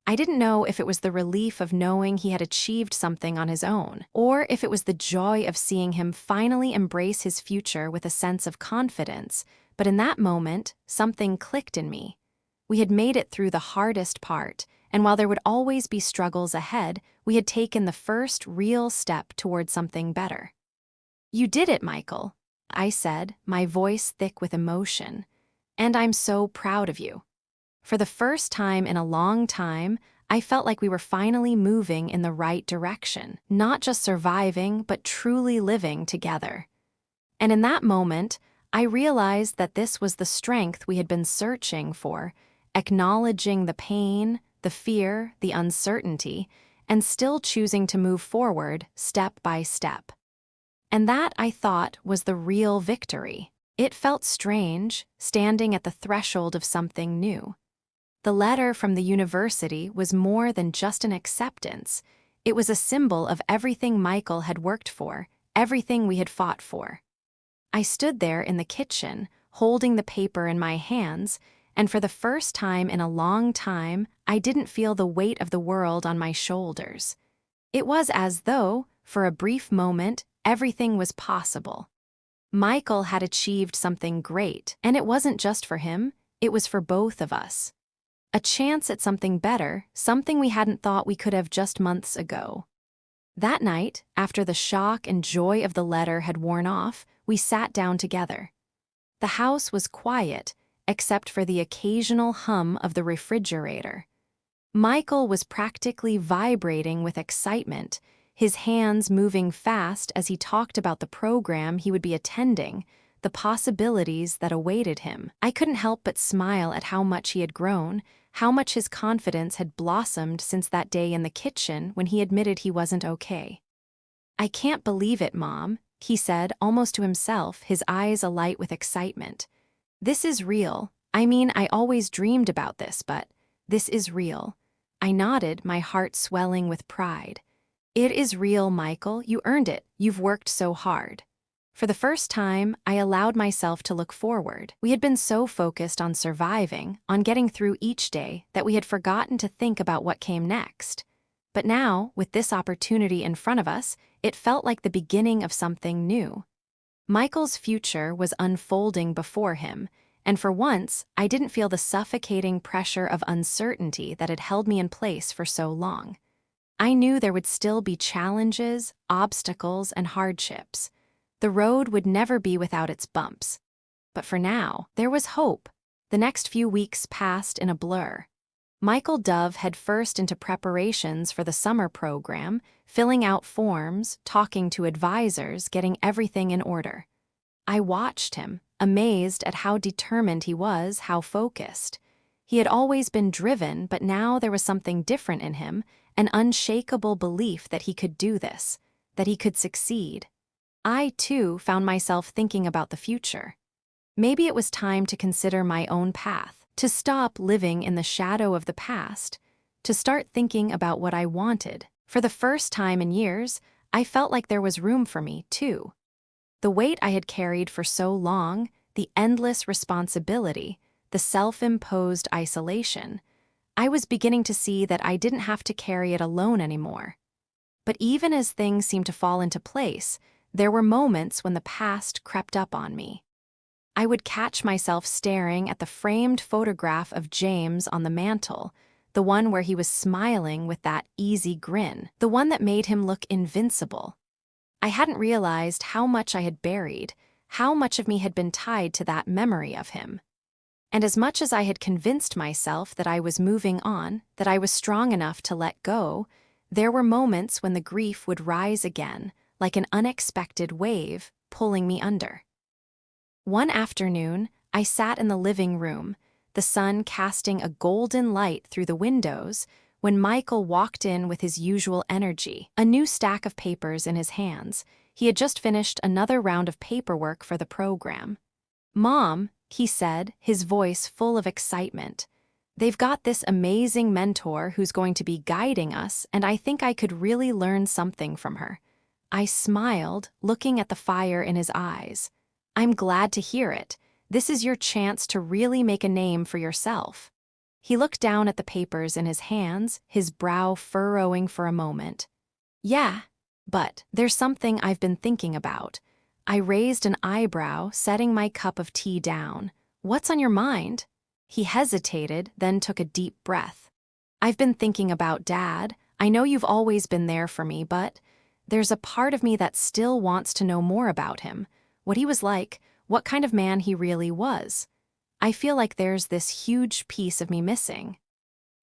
I didn't know if it was the relief of knowing he had achieved something on his own, or if it was the joy of seeing him finally embrace his future with a sense of confidence, but in that moment, something clicked in me. We had made it through the hardest part, and while there would always be struggles ahead, we had taken the first real step toward something better. "You did it, Michael," I said, my voice thick with emotion. "And I'm so proud of you." For the first time in a long time, I felt like we were finally moving in the right direction, not just surviving, but truly living together. And in that moment, I realized that this was the strength we had been searching for, acknowledging the pain, the fear, the uncertainty, and still choosing to move forward step by step. And that, I thought, was the real victory. It felt strange, standing at the threshold of something new. The letter from the university was more than just an acceptance. It was a symbol of everything Michael had worked for, everything we had fought for. I stood there in the kitchen, holding the paper in my hands, and for the first time in a long time, I didn't feel the weight of the world on my shoulders. It was as though, for a brief moment, everything was possible. Michael had achieved something great, and it wasn't just for him, it was for both of us. A chance at something better, something we hadn't thought we could have just months ago. That night, after the shock and joy of the letter had worn off, we sat down together. The house was quiet, except for the occasional hum of the refrigerator. Michael was practically vibrating with excitement, his hands moving fast as he talked about the program he would be attending, the possibilities that awaited him. I couldn't help but smile at how much he had grown, how much his confidence had blossomed since that day in the kitchen when he admitted he wasn't okay. "I can't believe it, Mom," he said, almost to himself, his eyes alight with excitement. "This is real. I mean, I always dreamed about this, but this is real." I nodded, my heart swelling with pride. "It is real, Michael. You earned it. You've worked so hard." For the first time, I allowed myself to look forward. We had been so focused on surviving, on getting through each day, that we had forgotten to think about what came next. But now, with this opportunity in front of us, it felt like the beginning of something new. Michael's future was unfolding before him, and for once, I didn't feel the suffocating pressure of uncertainty that had held me in place for so long. I knew there would still be challenges, obstacles, and hardships. The road would never be without its bumps. But for now, there was hope. The next few weeks passed in a blur. Michael dove headfirst into preparations for the summer program, filling out forms, talking to advisors, getting everything in order. I watched him, amazed at how determined he was, how focused. He had always been driven, but now there was something different in him, an unshakable belief that he could do this, that he could succeed. I, too, found myself thinking about the future. Maybe it was time to consider my own path, to stop living in the shadow of the past, to start thinking about what I wanted. For the first time in years, I felt like there was room for me, too. The weight I had carried for so long, the endless responsibility, the self-imposed isolation, I was beginning to see that I didn't have to carry it alone anymore. But even as things seemed to fall into place, there were moments when the past crept up on me. I would catch myself staring at the framed photograph of James on the mantel, the one where he was smiling with that easy grin, the one that made him look invincible. I hadn't realized how much I had buried, how much of me had been tied to that memory of him. And as much as I had convinced myself that I was moving on, that I was strong enough to let go, there were moments when the grief would rise again, like an unexpected wave, pulling me under. One afternoon, I sat in the living room, the sun casting a golden light through the windows, when Michael walked in with his usual energy, a new stack of papers in his hands. He had just finished another round of paperwork for the program. "Mom," he said, his voice full of excitement, "they've got this amazing mentor who's going to be guiding us, and I think I could really learn something from her." I smiled, looking at the fire in his eyes. "I'm glad to hear it. This is your chance to really make a name for yourself." He looked down at the papers in his hands, his brow furrowing for a moment. "Yeah, but there's something I've been thinking about." I raised an eyebrow, setting my cup of tea down. "What's on your mind?" He hesitated, then took a deep breath. "I've been thinking about Dad. I know you've always been there for me, but there's a part of me that still wants to know more about him. What he was like, what kind of man he really was. I feel like there's this huge piece of me missing."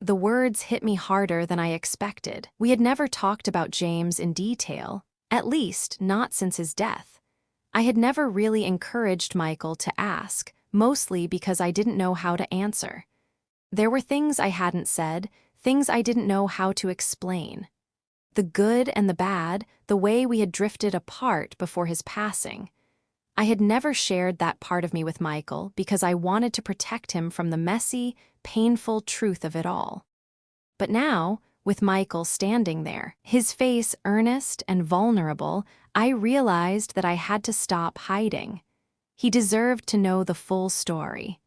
The words hit me harder than I expected. We had never talked about James in detail, at least not since his death. I had never really encouraged Michael to ask, mostly because I didn't know how to answer. There were things I hadn't said, things I didn't know how to explain. The good and the bad, the way we had drifted apart before his passing. I had never shared that part of me with Michael because I wanted to protect him from the messy, painful truth of it all. But now, with Michael standing there, his face earnest and vulnerable, I realized that I had to stop hiding. He deserved to know the full story.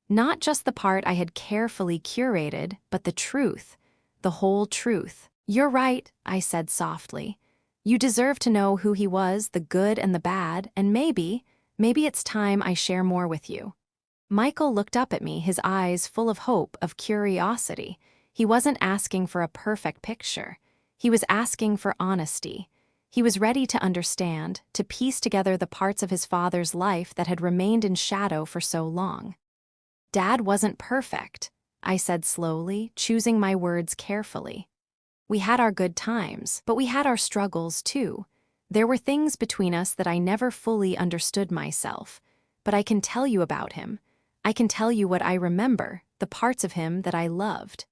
Not just the part I had carefully curated, but the truth, the whole truth. "You're right," I said softly. "You deserve to know who he was, the good and the bad, and maybe it's time I share more with you." Michael looked up at me, his eyes full of hope, of curiosity. He wasn't asking for a perfect picture. He was asking for honesty. He was ready to understand, to piece together the parts of his father's life that had remained in shadow for so long. "Dad wasn't perfect," I said slowly, choosing my words carefully. "We had our good times, but we had our struggles too. There were things between us that I never fully understood myself, but I can tell you about him. I can tell you what I remember, the parts of him that I loved."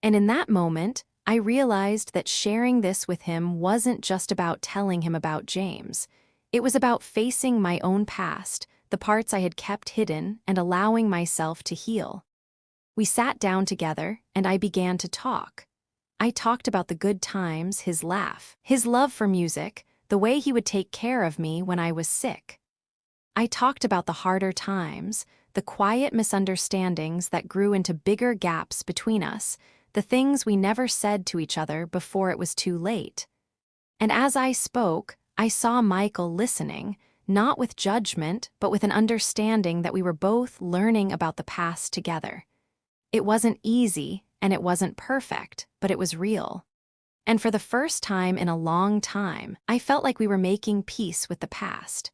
And in that moment, I realized that sharing this with him wasn't just about telling him about James. It was about facing my own past, the parts I had kept hidden, and allowing myself to heal. We sat down together, and I began to talk. I talked about the good times, his laugh, his love for music, the way he would take care of me when I was sick. I talked about the harder times, the quiet misunderstandings that grew into bigger gaps between us, the things we never said to each other before it was too late. And as I spoke, I saw Michael listening, not with judgment, but with an understanding that we were both learning about the past together. It wasn't easy, and it wasn't perfect, but it was real. And for the first time in a long time, I felt like we were making peace with the past.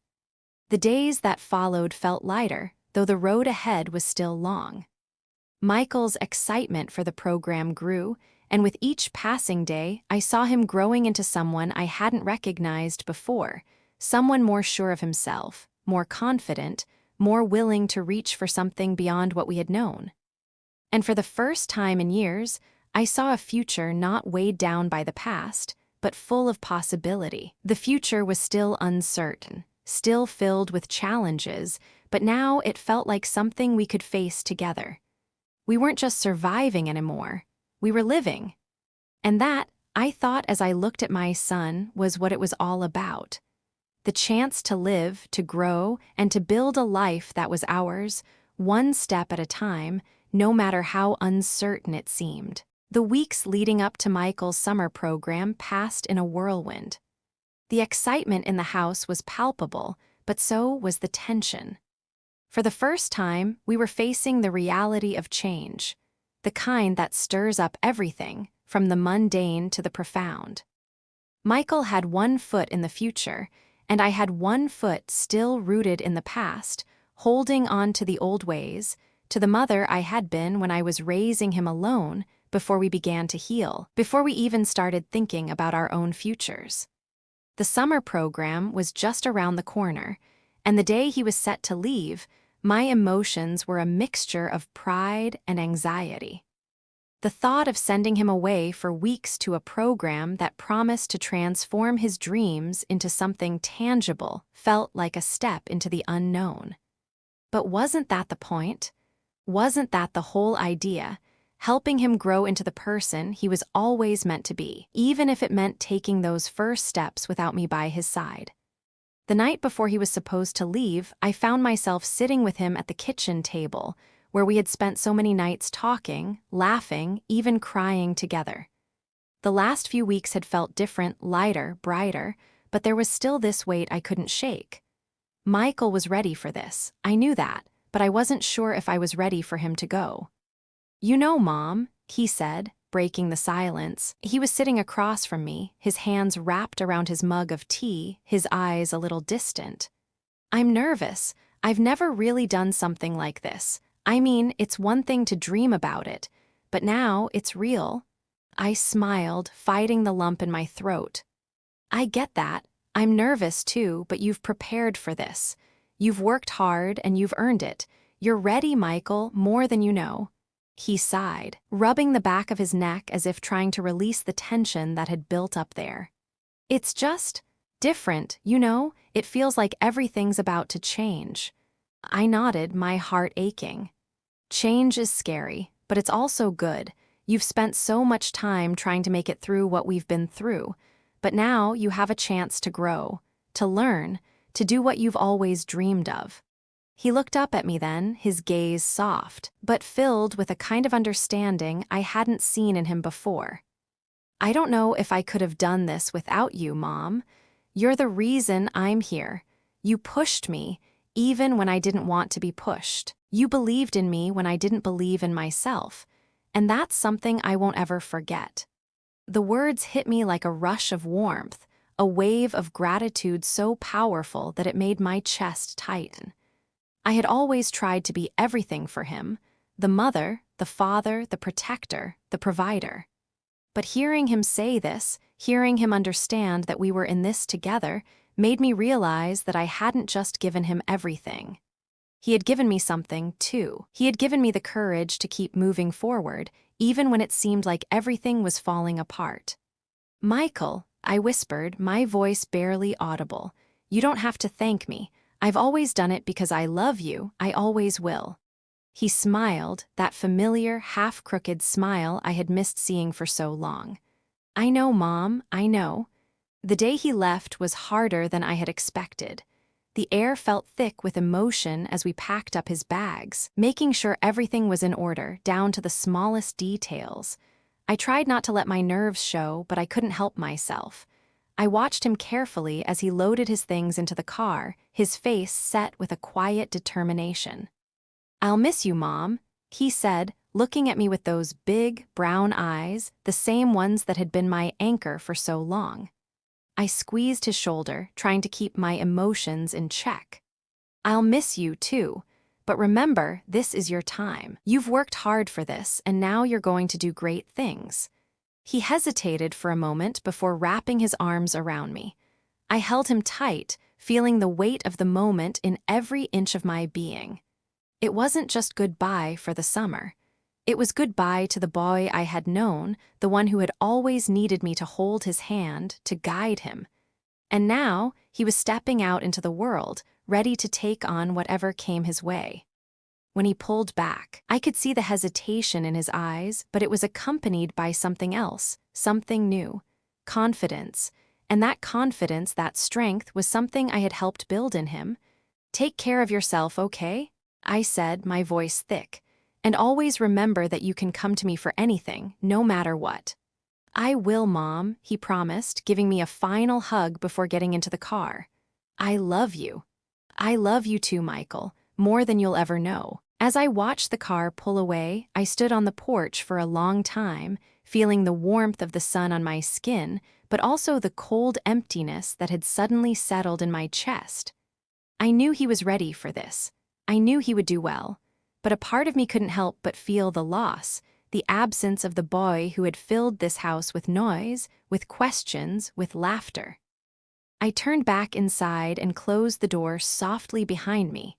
The days that followed felt lighter, though the road ahead was still long. Michael's excitement for the program grew, and with each passing day, I saw him growing into someone I hadn't recognized before, someone more sure of himself, more confident, more willing to reach for something beyond what we had known. And for the first time in years, I saw a future not weighed down by the past, but full of possibility. The future was still uncertain, still filled with challenges, but now it felt like something we could face together. We weren't just surviving anymore, we were living. And that, I thought as I looked at my son, was what it was all about. The chance to live, to grow, and to build a life that was ours, one step at a time, no matter how uncertain it seemed. The weeks leading up to Michael's summer program passed in a whirlwind. The excitement in the house was palpable, but so was the tension. For the first time, we were facing the reality of change, the kind that stirs up everything, from the mundane to the profound. Michael had one foot in the future, and I had one foot still rooted in the past, holding on to the old ways, to the mother I had been when I was raising him alone before we began to heal, before we even started thinking about our own futures. The summer program was just around the corner, and the day he was set to leave, my emotions were a mixture of pride and anxiety. The thought of sending him away for weeks to a program that promised to transform his dreams into something tangible felt like a step into the unknown. But wasn't that the point? Wasn't that the whole idea? Helping him grow into the person he was always meant to be, even if it meant taking those first steps without me by his side. The night before he was supposed to leave, I found myself sitting with him at the kitchen table, where we had spent so many nights talking, laughing, even crying together. The last few weeks had felt different, lighter, brighter, but there was still this weight I couldn't shake. Michael was ready for this, I knew that, but I wasn't sure if I was ready for him to go. "You know, Mom," he said, breaking the silence. He was sitting across from me, his hands wrapped around his mug of tea, his eyes a little distant. "I'm nervous. I've never really done something like this. I mean, it's one thing to dream about it, but now it's real." I smiled, fighting the lump in my throat. "I get that. I'm nervous too, but you've prepared for this. You've worked hard and you've earned it. You're ready, Michael, more than you know." He sighed, rubbing the back of his neck as if trying to release the tension that had built up there. "It's just different, you know? It feels like everything's about to change." I nodded, my heart aching. "Change is scary, but it's also good. You've spent so much time trying to make it through what we've been through, but now you have a chance to grow, to learn, to do what you've always dreamed of." He looked up at me then, his gaze soft, but filled with a kind of understanding I hadn't seen in him before. "I don't know if I could have done this without you, Mom. You're the reason I'm here. You pushed me, even when I didn't want to be pushed. You believed in me when I didn't believe in myself, and that's something I won't ever forget." The words hit me like a rush of warmth, a wave of gratitude so powerful that it made my chest tighten. I had always tried to be everything for him, the mother, the father, the protector, the provider. But hearing him say this, hearing him understand that we were in this together, made me realize that I hadn't just given him everything. He had given me something, too. He had given me the courage to keep moving forward, even when it seemed like everything was falling apart. "Michael," I whispered, my voice barely audible, "you don't have to thank me. I've always done it because I love you, I always will." He smiled, that familiar, half-crooked smile I had missed seeing for so long. "I know, Mom, I know." The day he left was harder than I had expected. The air felt thick with emotion as we packed up his bags, making sure everything was in order, down to the smallest details. I tried not to let my nerves show, but I couldn't help myself. I watched him carefully as he loaded his things into the car, his face set with a quiet determination. "I'll miss you, Mom," he said, looking at me with those big, brown eyes, the same ones that had been my anchor for so long. I squeezed his shoulder, trying to keep my emotions in check. "I'll miss you, too. But remember, this is your time. You've worked hard for this, and now you're going to do great things." He hesitated for a moment before wrapping his arms around me. I held him tight, feeling the weight of the moment in every inch of my being. It wasn't just goodbye for the summer. It was goodbye to the boy I had known, the one who had always needed me to hold his hand, to guide him. And now he was stepping out into the world, ready to take on whatever came his way. When he pulled back, I could see the hesitation in his eyes, but it was accompanied by something else, something new. Confidence. And that confidence, that strength, was something I had helped build in him. "Take care of yourself, okay?" I said, my voice thick. "And always remember that you can come to me for anything, no matter what." "I will, Mom," he promised, giving me a final hug before getting into the car. "I love you." "I love you too, Michael, more than you'll ever know." As I watched the car pull away, I stood on the porch for a long time, feeling the warmth of the sun on my skin, but also the cold emptiness that had suddenly settled in my chest. I knew he was ready for this. I knew he would do well. But a part of me couldn't help but feel the loss, the absence of the boy who had filled this house with noise, with questions, with laughter. I turned back inside and closed the door softly behind me.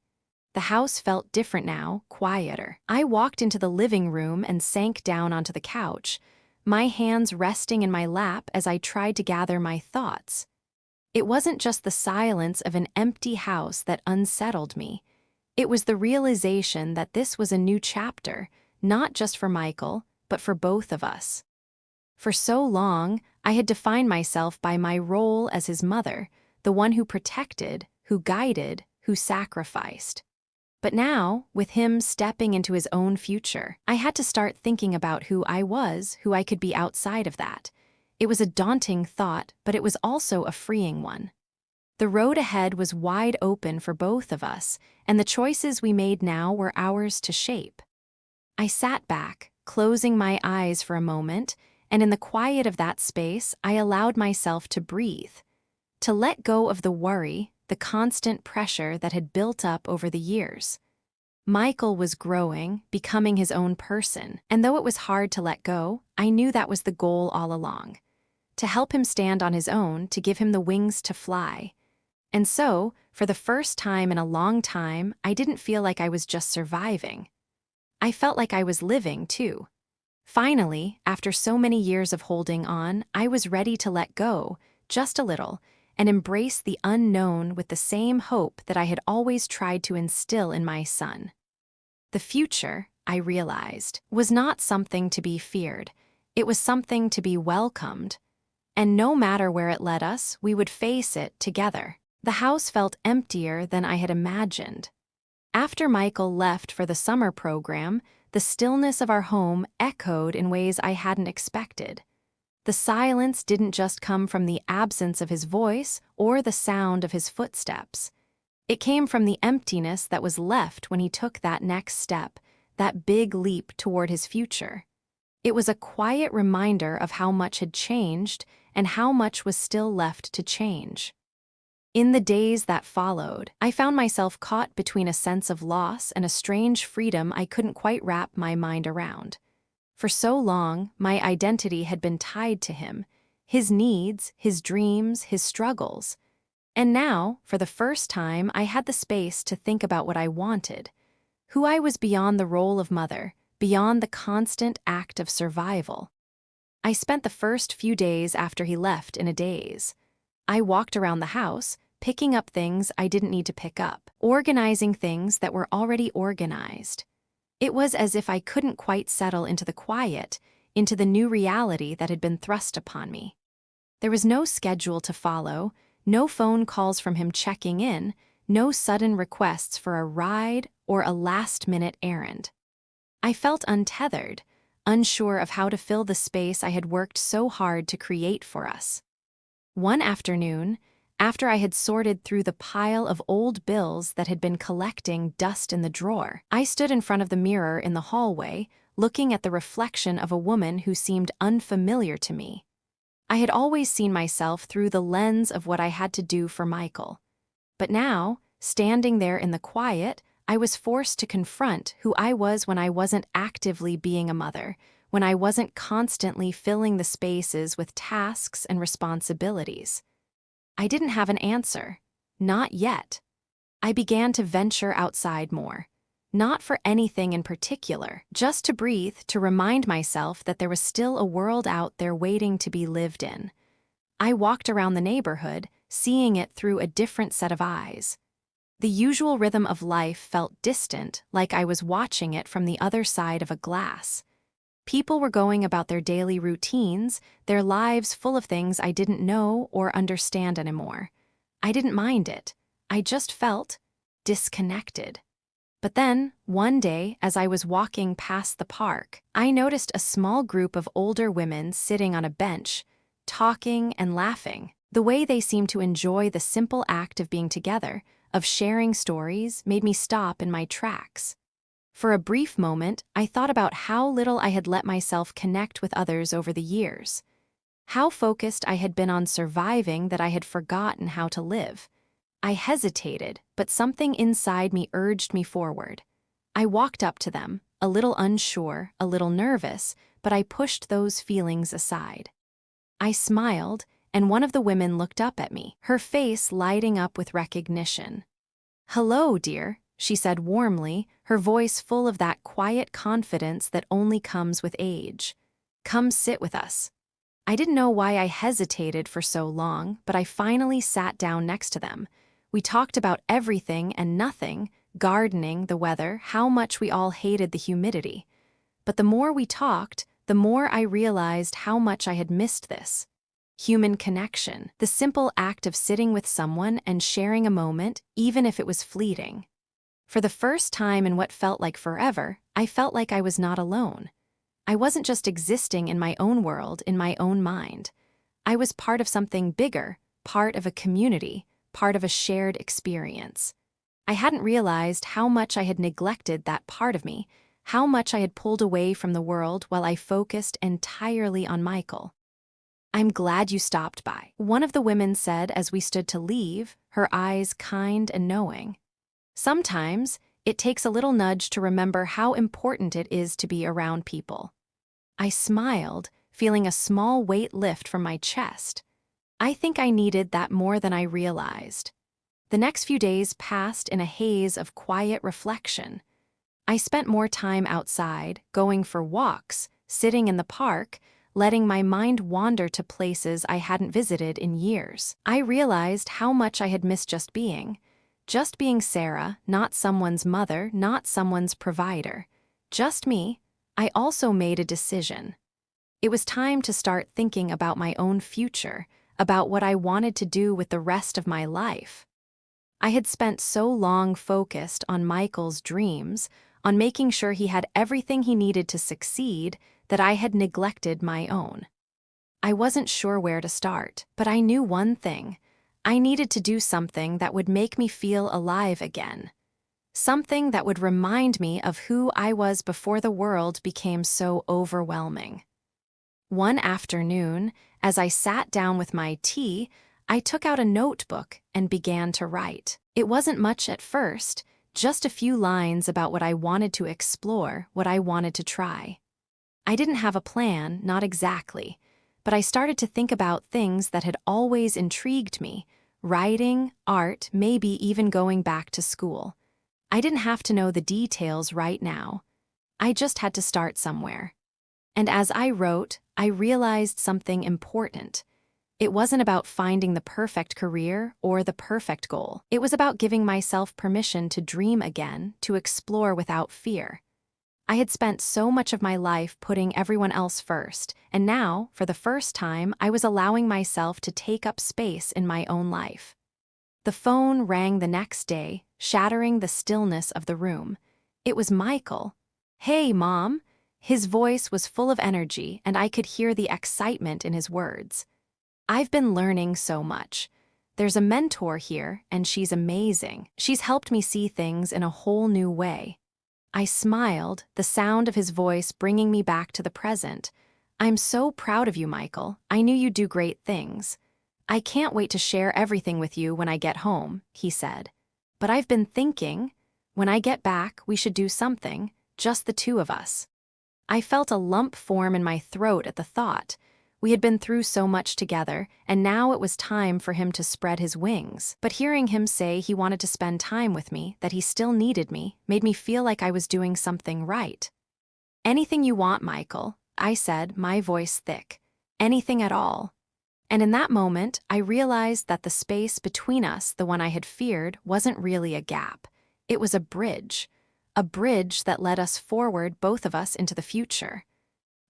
The house felt different now, quieter. I walked into the living room and sank down onto the couch, my hands resting in my lap as I tried to gather my thoughts. It wasn't just the silence of an empty house that unsettled me. It was the realization that this was a new chapter, not just for Michael, but for both of us. For so long, I had defined myself by my role as his mother, the one who protected, who guided, who sacrificed. But now, with him stepping into his own future, I had to start thinking about who I was, who I could be outside of that. It was a daunting thought, but it was also a freeing one. The road ahead was wide open for both of us, and the choices we made now were ours to shape. I sat back, closing my eyes for a moment, and in the quiet of that space, I allowed myself to breathe, to let go of the worry, the constant pressure that had built up over the years. Michael was growing, becoming his own person, and though it was hard to let go, I knew that was the goal all along. To help him stand on his own, to give him the wings to fly. And so, for the first time in a long time, I didn't feel like I was just surviving. I felt like I was living, too. Finally, after so many years of holding on, I was ready to let go, just a little, and embrace the unknown with the same hope that I had always tried to instill in my son. The future, I realized, was not something to be feared. It was something to be welcomed. And no matter where it led us, we would face it together. The house felt emptier than I had imagined. After Michael left for the summer program, the stillness of our home echoed in ways I hadn't expected. The silence didn't just come from the absence of his voice or the sound of his footsteps. It came from the emptiness that was left when he took that next step, that big leap toward his future. It was a quiet reminder of how much had changed and how much was still left to change. In the days that followed, I found myself caught between a sense of loss and a strange freedom I couldn't quite wrap my mind around. For so long, my identity had been tied to him, his needs, his dreams, his struggles. And now, for the first time, I had the space to think about what I wanted, who I was beyond the role of mother, beyond the constant act of survival. I spent the first few days after he left in a daze. I walked around the house, picking up things I didn't need to pick up, organizing things that were already organized. It was as if I couldn't quite settle into the quiet, into the new reality that had been thrust upon me. There was no schedule to follow, no phone calls from him checking in, no sudden requests for a ride or a last-minute errand. I felt untethered, unsure of how to fill the space I had worked so hard to create for us. One afternoon, after I had sorted through the pile of old bills that had been collecting dust in the drawer, I stood in front of the mirror in the hallway, looking at the reflection of a woman who seemed unfamiliar to me. I had always seen myself through the lens of what I had to do for Michael. But now, standing there in the quiet, I was forced to confront who I was when I wasn't actively being a mother, when I wasn't constantly filling the spaces with tasks and responsibilities. I didn't have an answer. Not yet. I began to venture outside more. Not for anything in particular, just to breathe, to remind myself that there was still a world out there waiting to be lived in. I walked around the neighborhood, seeing it through a different set of eyes. The usual rhythm of life felt distant, like I was watching it from the other side of a glass. People were going about their daily routines, their lives full of things I didn't know or understand anymore. I didn't mind it. I just felt disconnected. But then, one day, as I was walking past the park, I noticed a small group of older women sitting on a bench, talking and laughing. The way they seemed to enjoy the simple act of being together, of sharing stories, made me stop in my tracks. For a brief moment, I thought about how little I had let myself connect with others over the years. How focused I had been on surviving that I had forgotten how to live. I hesitated, but something inside me urged me forward. I walked up to them, a little unsure, a little nervous, but I pushed those feelings aside. I smiled, and one of the women looked up at me, her face lighting up with recognition. "Hello, dear," she said warmly, her voice full of that quiet confidence that only comes with age. "Come sit with us." I didn't know why I hesitated for so long, but I finally sat down next to them. We talked about everything and nothing, gardening, the weather, how much we all hated the humidity. But the more we talked, the more I realized how much I had missed this. Human connection, the simple act of sitting with someone and sharing a moment, even if it was fleeting. For the first time in what felt like forever, I felt like I was not alone. I wasn't just existing in my own world, in my own mind. I was part of something bigger, part of a community, part of a shared experience. I hadn't realized how much I had neglected that part of me, how much I had pulled away from the world while I focused entirely on Michael. "I'm glad you stopped by," one of the women said as we stood to leave, her eyes kind and knowing. Sometimes, it takes a little nudge to remember how important it is to be around people. I smiled, feeling a small weight lift from my chest. I think I needed that more than I realized. The next few days passed in a haze of quiet reflection. I spent more time outside, going for walks, sitting in the park, letting my mind wander to places I hadn't visited in years. I realized how much I had missed just being Sarah, not someone's mother, not someone's provider. Just me. I also made a decision. It was time to start thinking about my own future, about what I wanted to do with the rest of my life. I had spent so long focused on Michael's dreams, on making sure he had everything he needed to succeed, that I had neglected my own. I wasn't sure where to start, but I knew one thing. I needed to do something that would make me feel alive again. Something that would remind me of who I was before the world became so overwhelming. One afternoon, as I sat down with my tea, I took out a notebook and began to write. It wasn't much at first, just a few lines about what I wanted to explore, what I wanted to try. I didn't have a plan, not exactly, but I started to think about things that had always intrigued me: writing, art, maybe even going back to school. I didn't have to know the details right now. I just had to start somewhere. And as I wrote, I realized something important. It wasn't about finding the perfect career or the perfect goal. It was about giving myself permission to dream again, to explore without fear. I had spent so much of my life putting everyone else first, and now, for the first time, I was allowing myself to take up space in my own life. The phone rang the next day, shattering the stillness of the room. It was Michael. "Hey, Mom." His voice was full of energy, and I could hear the excitement in his words. "I've been learning so much. There's a mentor here, and she's amazing. She's helped me see things in a whole new way." I smiled, the sound of his voice bringing me back to the present. "I'm so proud of you, Michael. I knew you'd do great things." "I can't wait to share everything with you when I get home," he said. "But I've been thinking, when I get back, we should do something, just the two of us." I felt a lump form in my throat at the thought. We had been through so much together, and now it was time for him to spread his wings. But hearing him say he wanted to spend time with me, that he still needed me, made me feel like I was doing something right. "Anything you want, Michael," I said, my voice thick. "Anything at all." And in that moment, I realized that the space between us, the one I had feared, wasn't really a gap. It was a bridge that led us forward, both of us, into the future.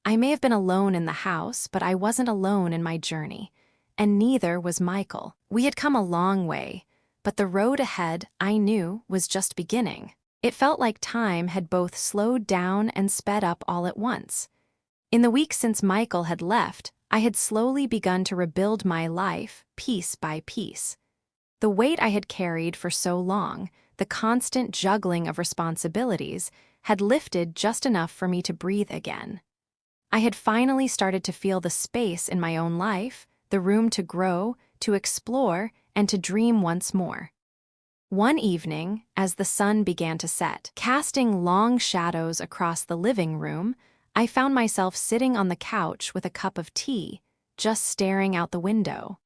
I may have been alone in the house, but I wasn't alone in my journey. And neither was Michael. We had come a long way, but the road ahead, I knew, was just beginning. It felt like time had both slowed down and sped up all at once. In the weeks since Michael had left, I had slowly begun to rebuild my life, piece by piece. The weight I had carried for so long, the constant juggling of responsibilities, had lifted just enough for me to breathe again. I had finally started to feel the space in my own life, the room to grow, to explore, and to dream once more. One evening, as the sun began to set, casting long shadows across the living room, I found myself sitting on the couch with a cup of tea, just staring out the window.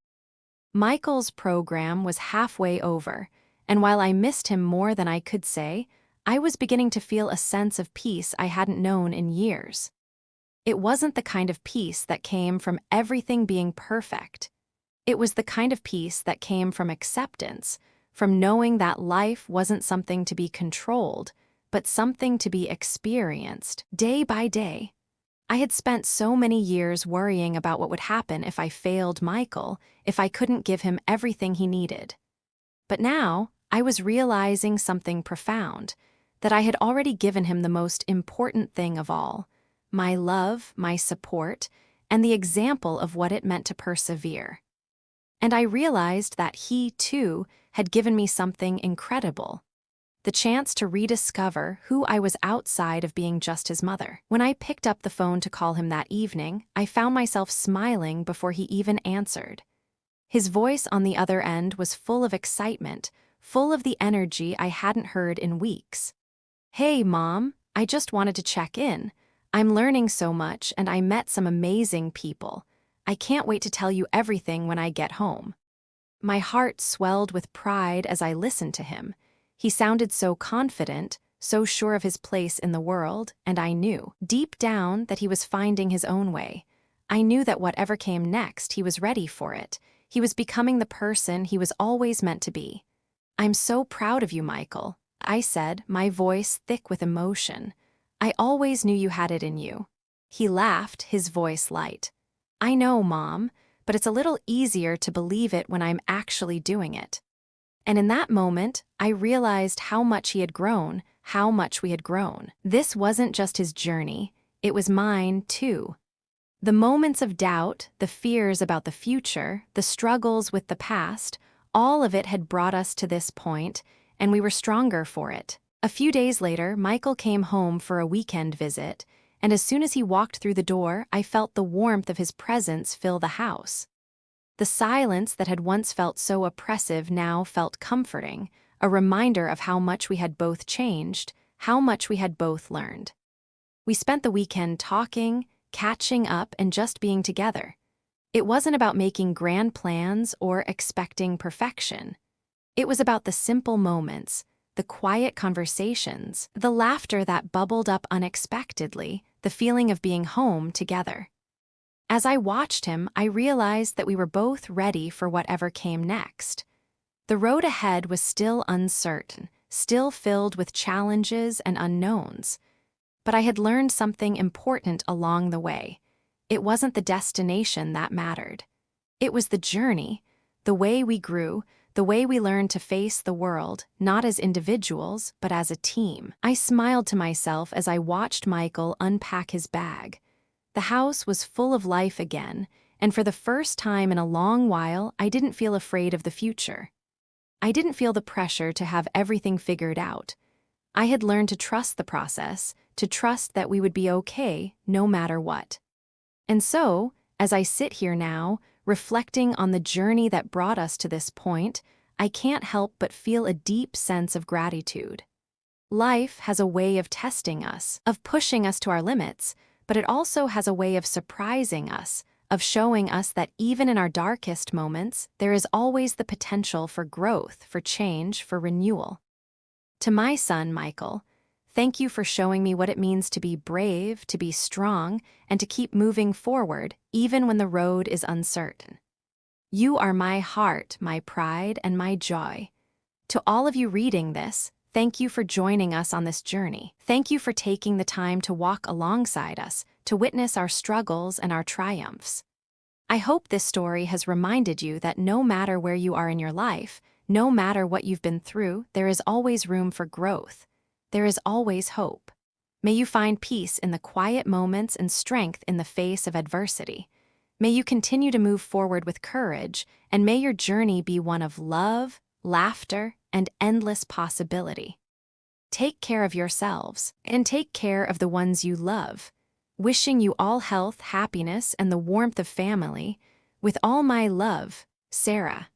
Michael's program was halfway over, and while I missed him more than I could say, I was beginning to feel a sense of peace I hadn't known in years. It wasn't the kind of peace that came from everything being perfect. It was the kind of peace that came from acceptance, from knowing that life wasn't something to be controlled, but something to be experienced, day by day. I had spent so many years worrying about what would happen if I failed Michael, if I couldn't give him everything he needed. But now, I was realizing something profound, that I had already given him the most important thing of all, my love, my support, and the example of what it meant to persevere. And I realized that he, too, had given me something incredible, the chance to rediscover who I was outside of being just his mother. When I picked up the phone to call him that evening, I found myself smiling before he even answered. His voice on the other end was full of excitement, full of the energy I hadn't heard in weeks. "Hey, Mom, I just wanted to check in. I'm learning so much and I met some amazing people. I can't wait to tell you everything when I get home." My heart swelled with pride as I listened to him. He sounded so confident, so sure of his place in the world, and I knew, deep down, that he was finding his own way. I knew that whatever came next, he was ready for it. He was becoming the person he was always meant to be. "I'm so proud of you, Michael," I said, my voice thick with emotion. "I always knew you had it in you." He laughed, his voice light. "I know, Mom, but it's a little easier to believe it when I'm actually doing it." And in that moment, I realized how much he had grown, how much we had grown. This wasn't just his journey, it was mine, too. The moments of doubt, the fears about the future, the struggles with the past, all of it had brought us to this point, and we were stronger for it. A few days later, Michael came home for a weekend visit, and as soon as he walked through the door, I felt the warmth of his presence fill the house. The silence that had once felt so oppressive now felt comforting, a reminder of how much we had both changed, how much we had both learned. We spent the weekend talking, catching up, and just being together. It wasn't about making grand plans or expecting perfection. It was about the simple moments, the quiet conversations, the laughter that bubbled up unexpectedly, the feeling of being home together. As I watched him, I realized that we were both ready for whatever came next. The road ahead was still uncertain, still filled with challenges and unknowns. But I had learned something important along the way. It wasn't the destination that mattered. It was the journey, the way we grew, the way we learned to face the world, not as individuals, but as a team. I smiled to myself as I watched Michael unpack his bag. The house was full of life again, and for the first time in a long while, I didn't feel afraid of the future. I didn't feel the pressure to have everything figured out. I had learned to trust the process, to trust that we would be okay no matter what. And so, as I sit here now, reflecting on the journey that brought us to this point, I can't help but feel a deep sense of gratitude. Life has a way of testing us, of pushing us to our limits, but it also has a way of surprising us, of showing us that even in our darkest moments, there is always the potential for growth, for change, for renewal. To my son, Michael, thank you for showing me what it means to be brave, to be strong, and to keep moving forward, even when the road is uncertain. You are my heart, my pride, and my joy. To all of you reading this, thank you for joining us on this journey. Thank you for taking the time to walk alongside us, to witness our struggles and our triumphs. I hope this story has reminded you that no matter where you are in your life, no matter what you've been through, there is always room for growth. There is always hope. May you find peace in the quiet moments and strength in the face of adversity. May you continue to move forward with courage, and may your journey be one of love, laughter, and endless possibility. Take care of yourselves, and take care of the ones you love. Wishing you all health, happiness, and the warmth of family. With all my love, Sarah.